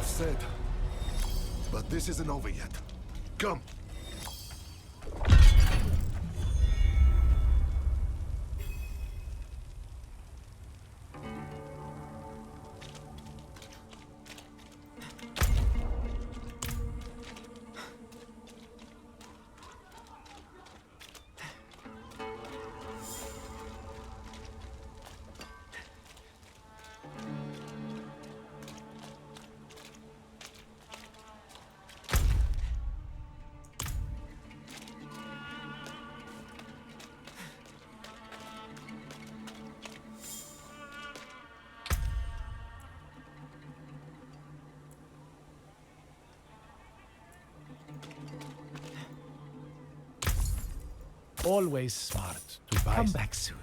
Said. But this isn't over yet. Come. Always smart to buy. Come back soon.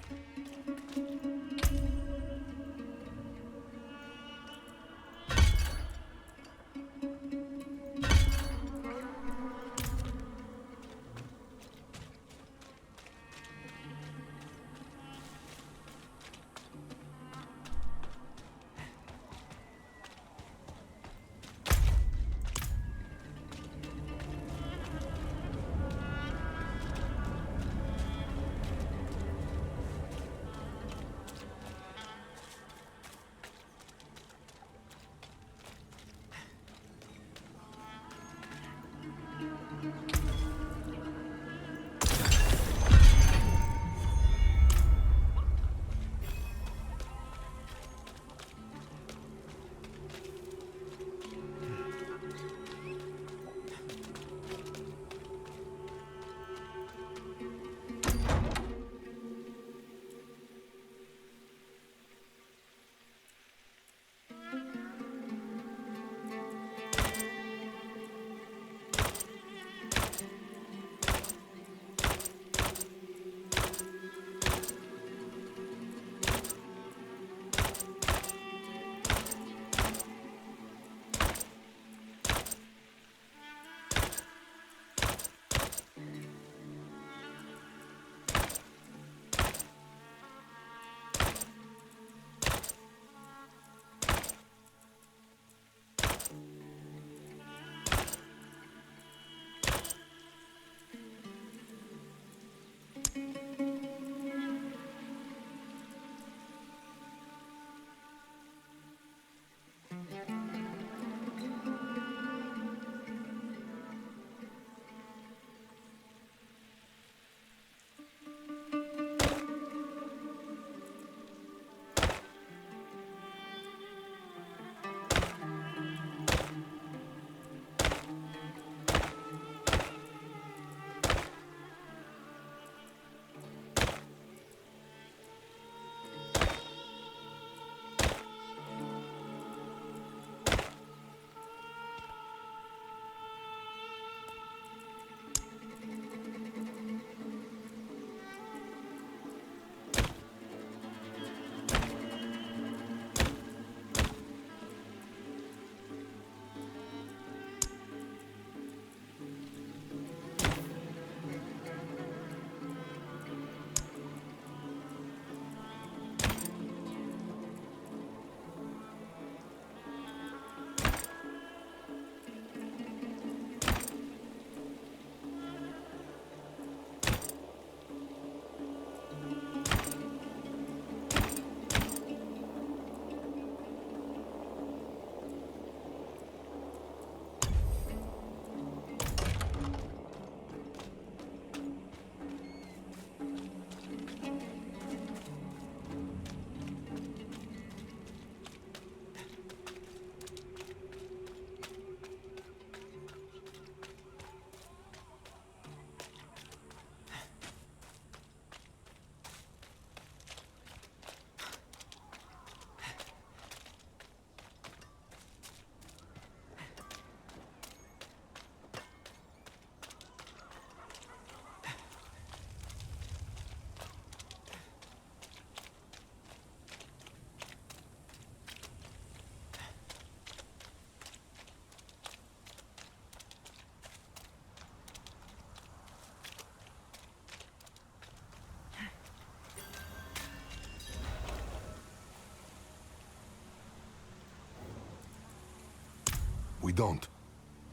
We don't.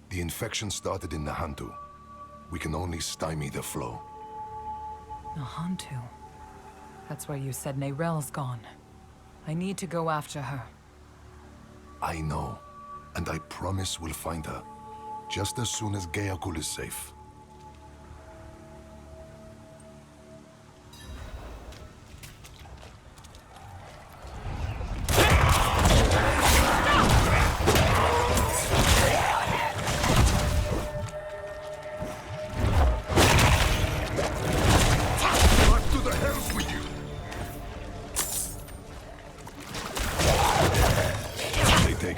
The infection started in the Hantu. We can only stymie the flow. The Hantu. That's where you said Neyrel's gone. I need to go after her. I know. And I promise we'll find her. Just as soon as Geakul is safe.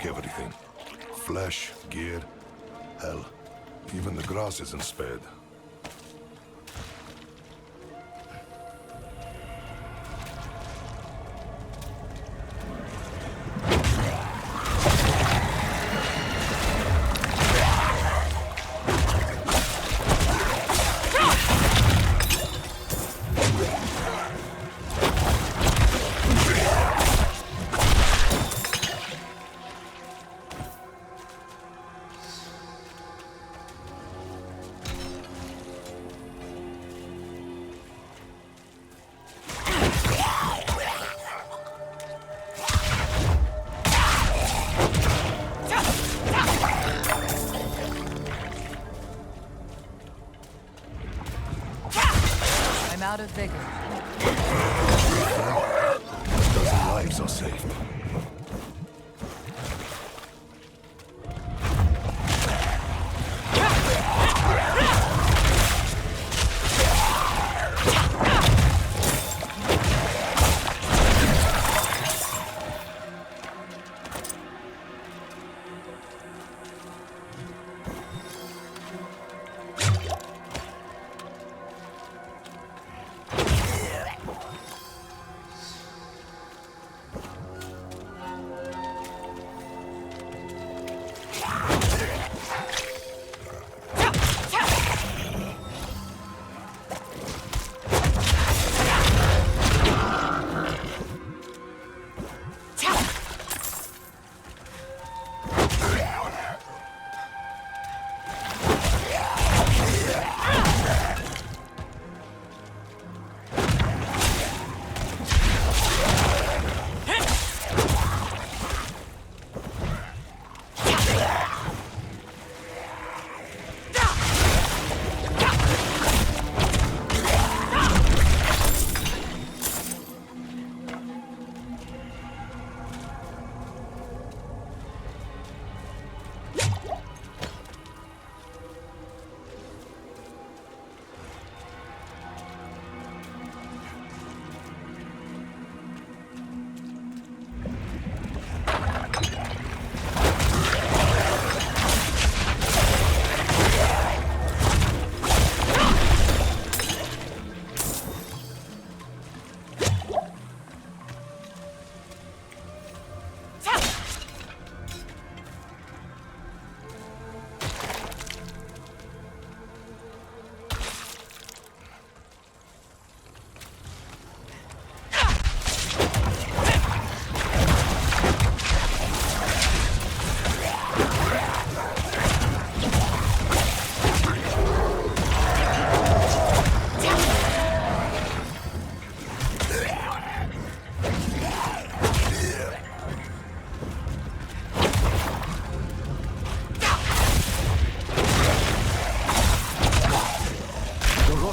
Everything. Flesh, gear, hell. Even the grass isn't spared. Out of vigor. A dozen lives are saved.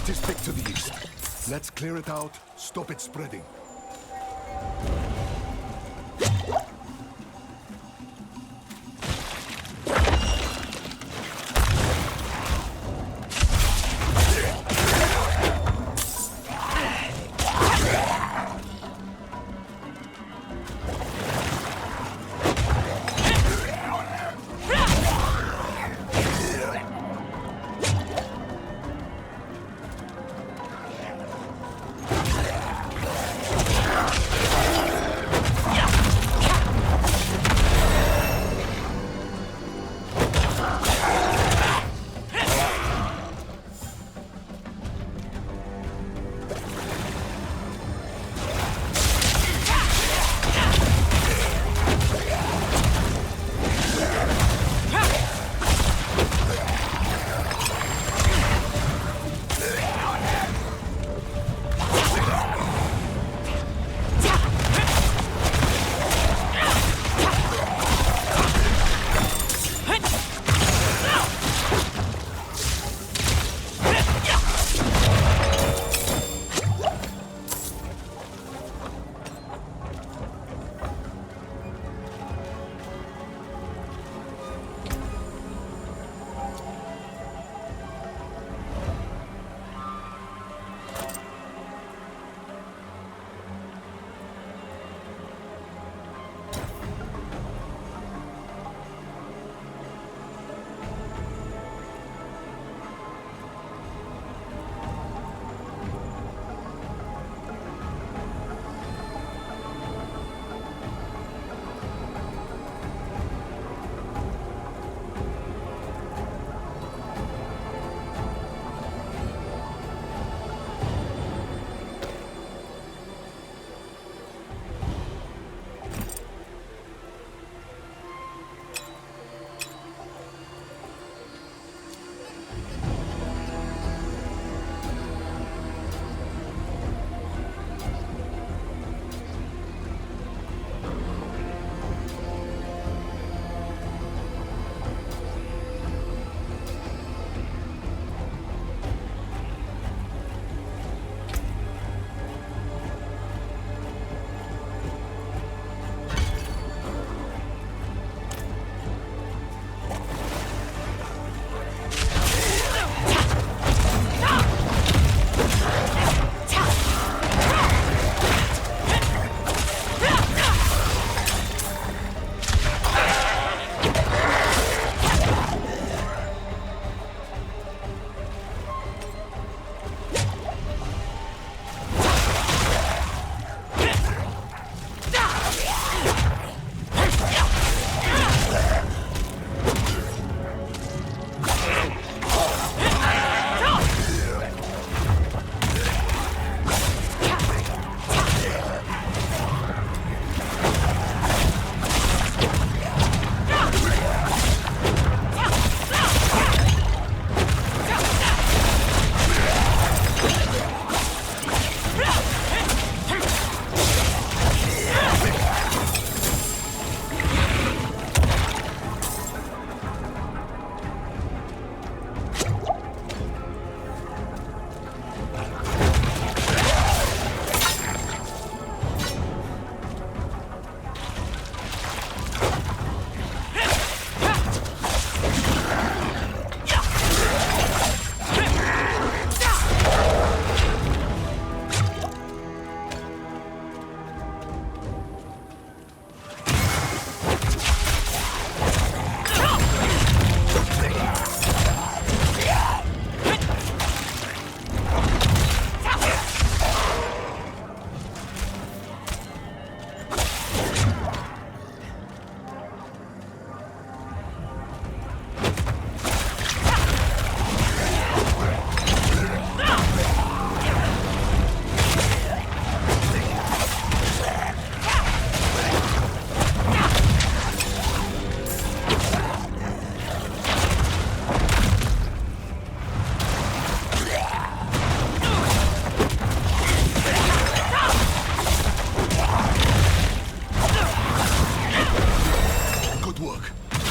Is thick to the east. Let's clear it out, stop it spreading.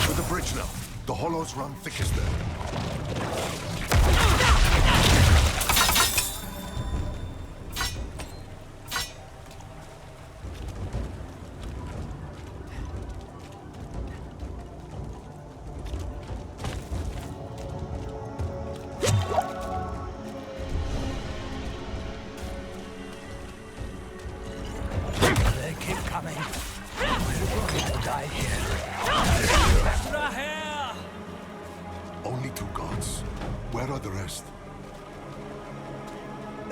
To the bridge now. The hollows run thickest there. They keep coming. We're going to die here. Only 2 gods. Where are the rest?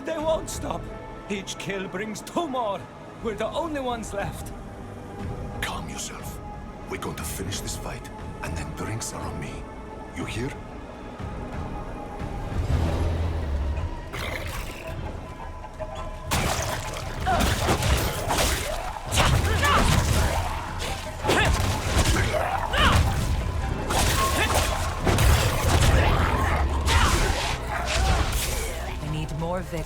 They won't stop. Each kill brings 2 more. We're the only ones left. Calm yourself. We're going to finish this fight, and then drinks are on me. You hear? I need more vigor.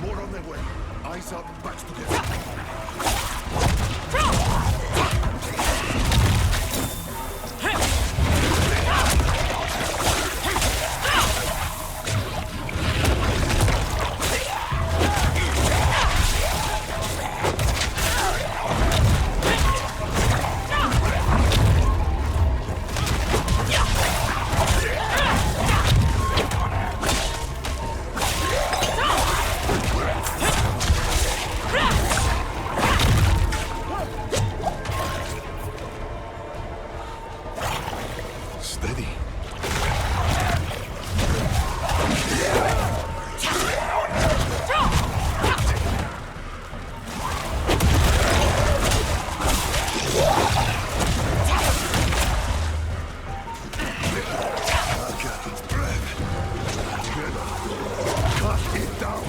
More on their way. Eyes up, backs together. Steady. Cut it down.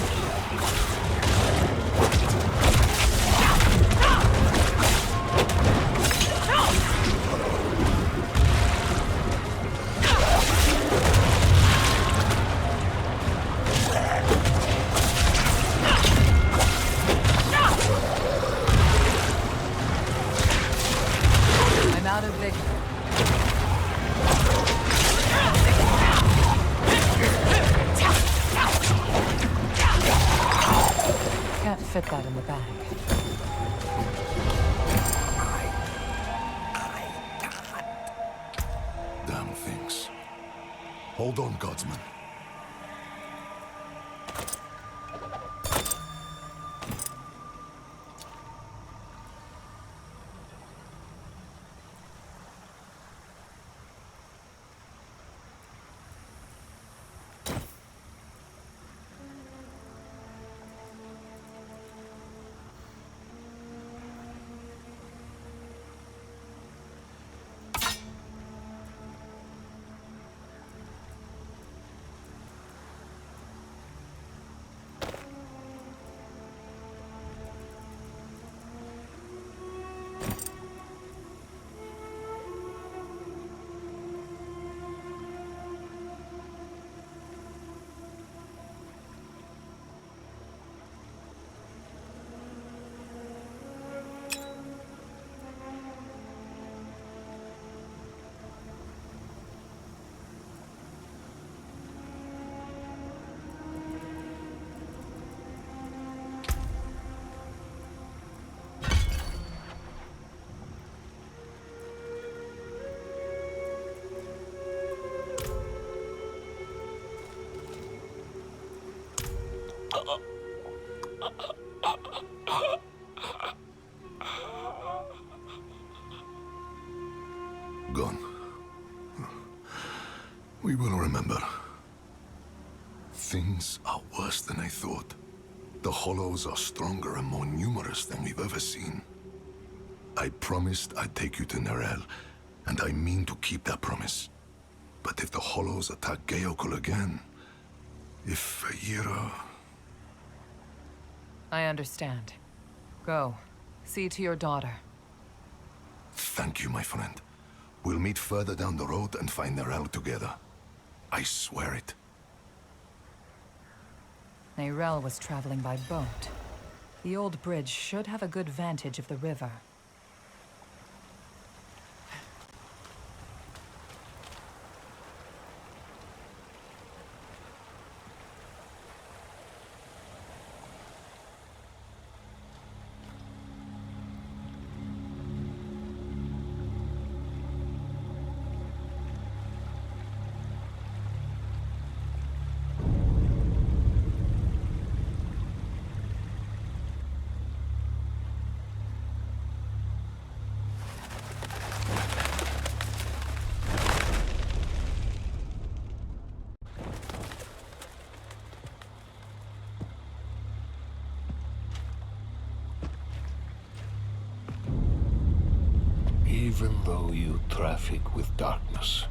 I'm out of vigor. Can't fit that in the bag. Damn things. Hold on, Godsman. Gone. We will remember. Things are worse than I thought. The Hollows are stronger and more numerous than we've ever seen. I promised I'd take you to Nerel, and I mean to keep that promise. But if the Hollows attack Geokul again, if Yira... I understand. Go. See to your daughter. Thank you, my friend. We'll meet further down the road and find Nerel together. I swear it. Nerel was traveling by boat. The old bridge should have a good vantage of the river. Even though you traffic with darkness,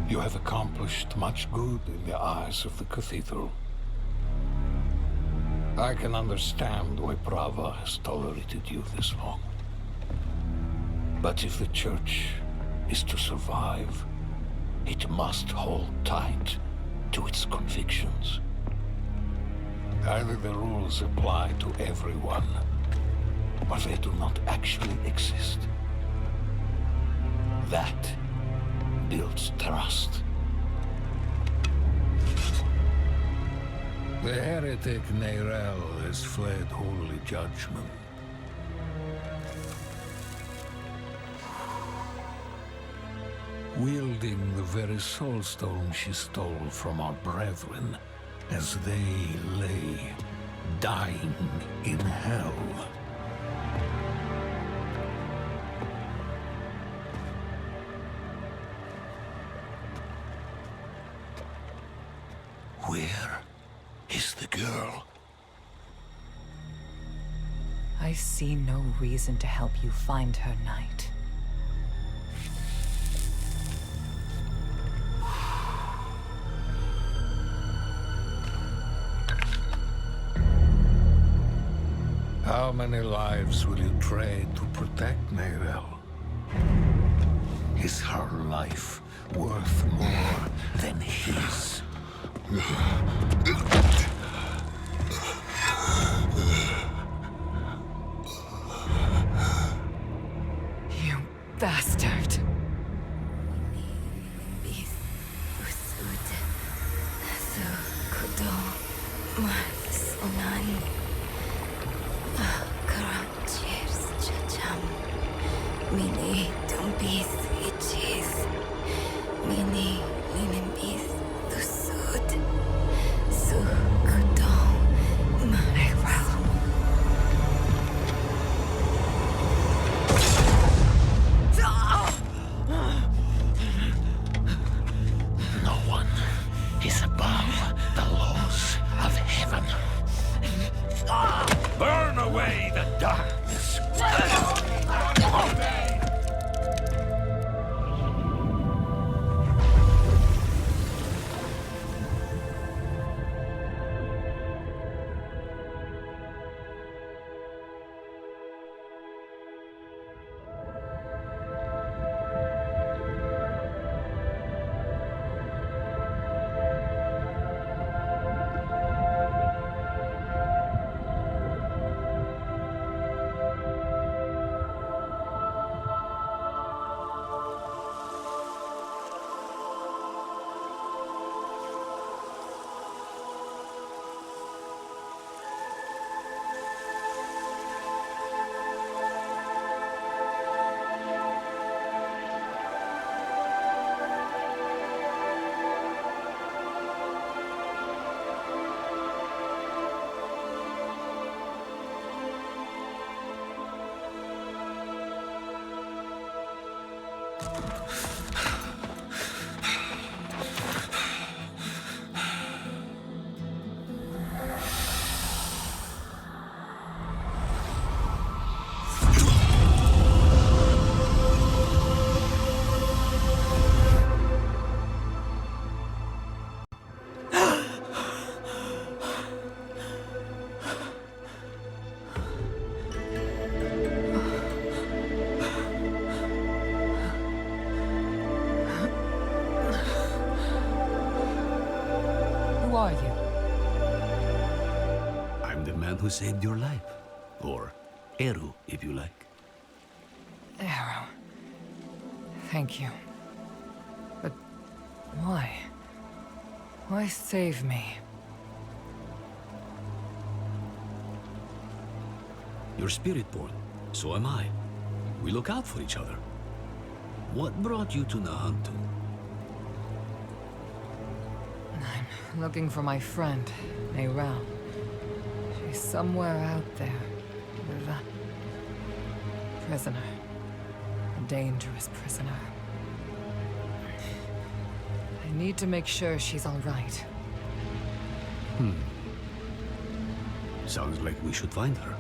you have accomplished much good in the eyes of the cathedral. I can understand why Prava has tolerated you this long. But if the Church is to survive, it must hold tight to its convictions. Either the rules apply to everyone, or they do not actually exist. That builds trust. The heretic Nerel has fled holy judgment. Wielding the very soulstone she stole from our brethren as they lay dying in hell. Where is the girl? I see no reason to help you find her, Knight. How many lives will you trade to protect Nerel? Is her life worth more than his? You bastard! No one is above the laws of heaven. Burn away the darkness. man who saved your life. Or Eru, if you like. Arrow. Thank you. But why? Why save me? You're Spiritborn. So am I. We look out for each other. What brought you to Nahantu? I'm looking for my friend, Neyrelle. She's somewhere out there with a prisoner. A dangerous prisoner. I need to make sure she's all right. Sounds like we should find her.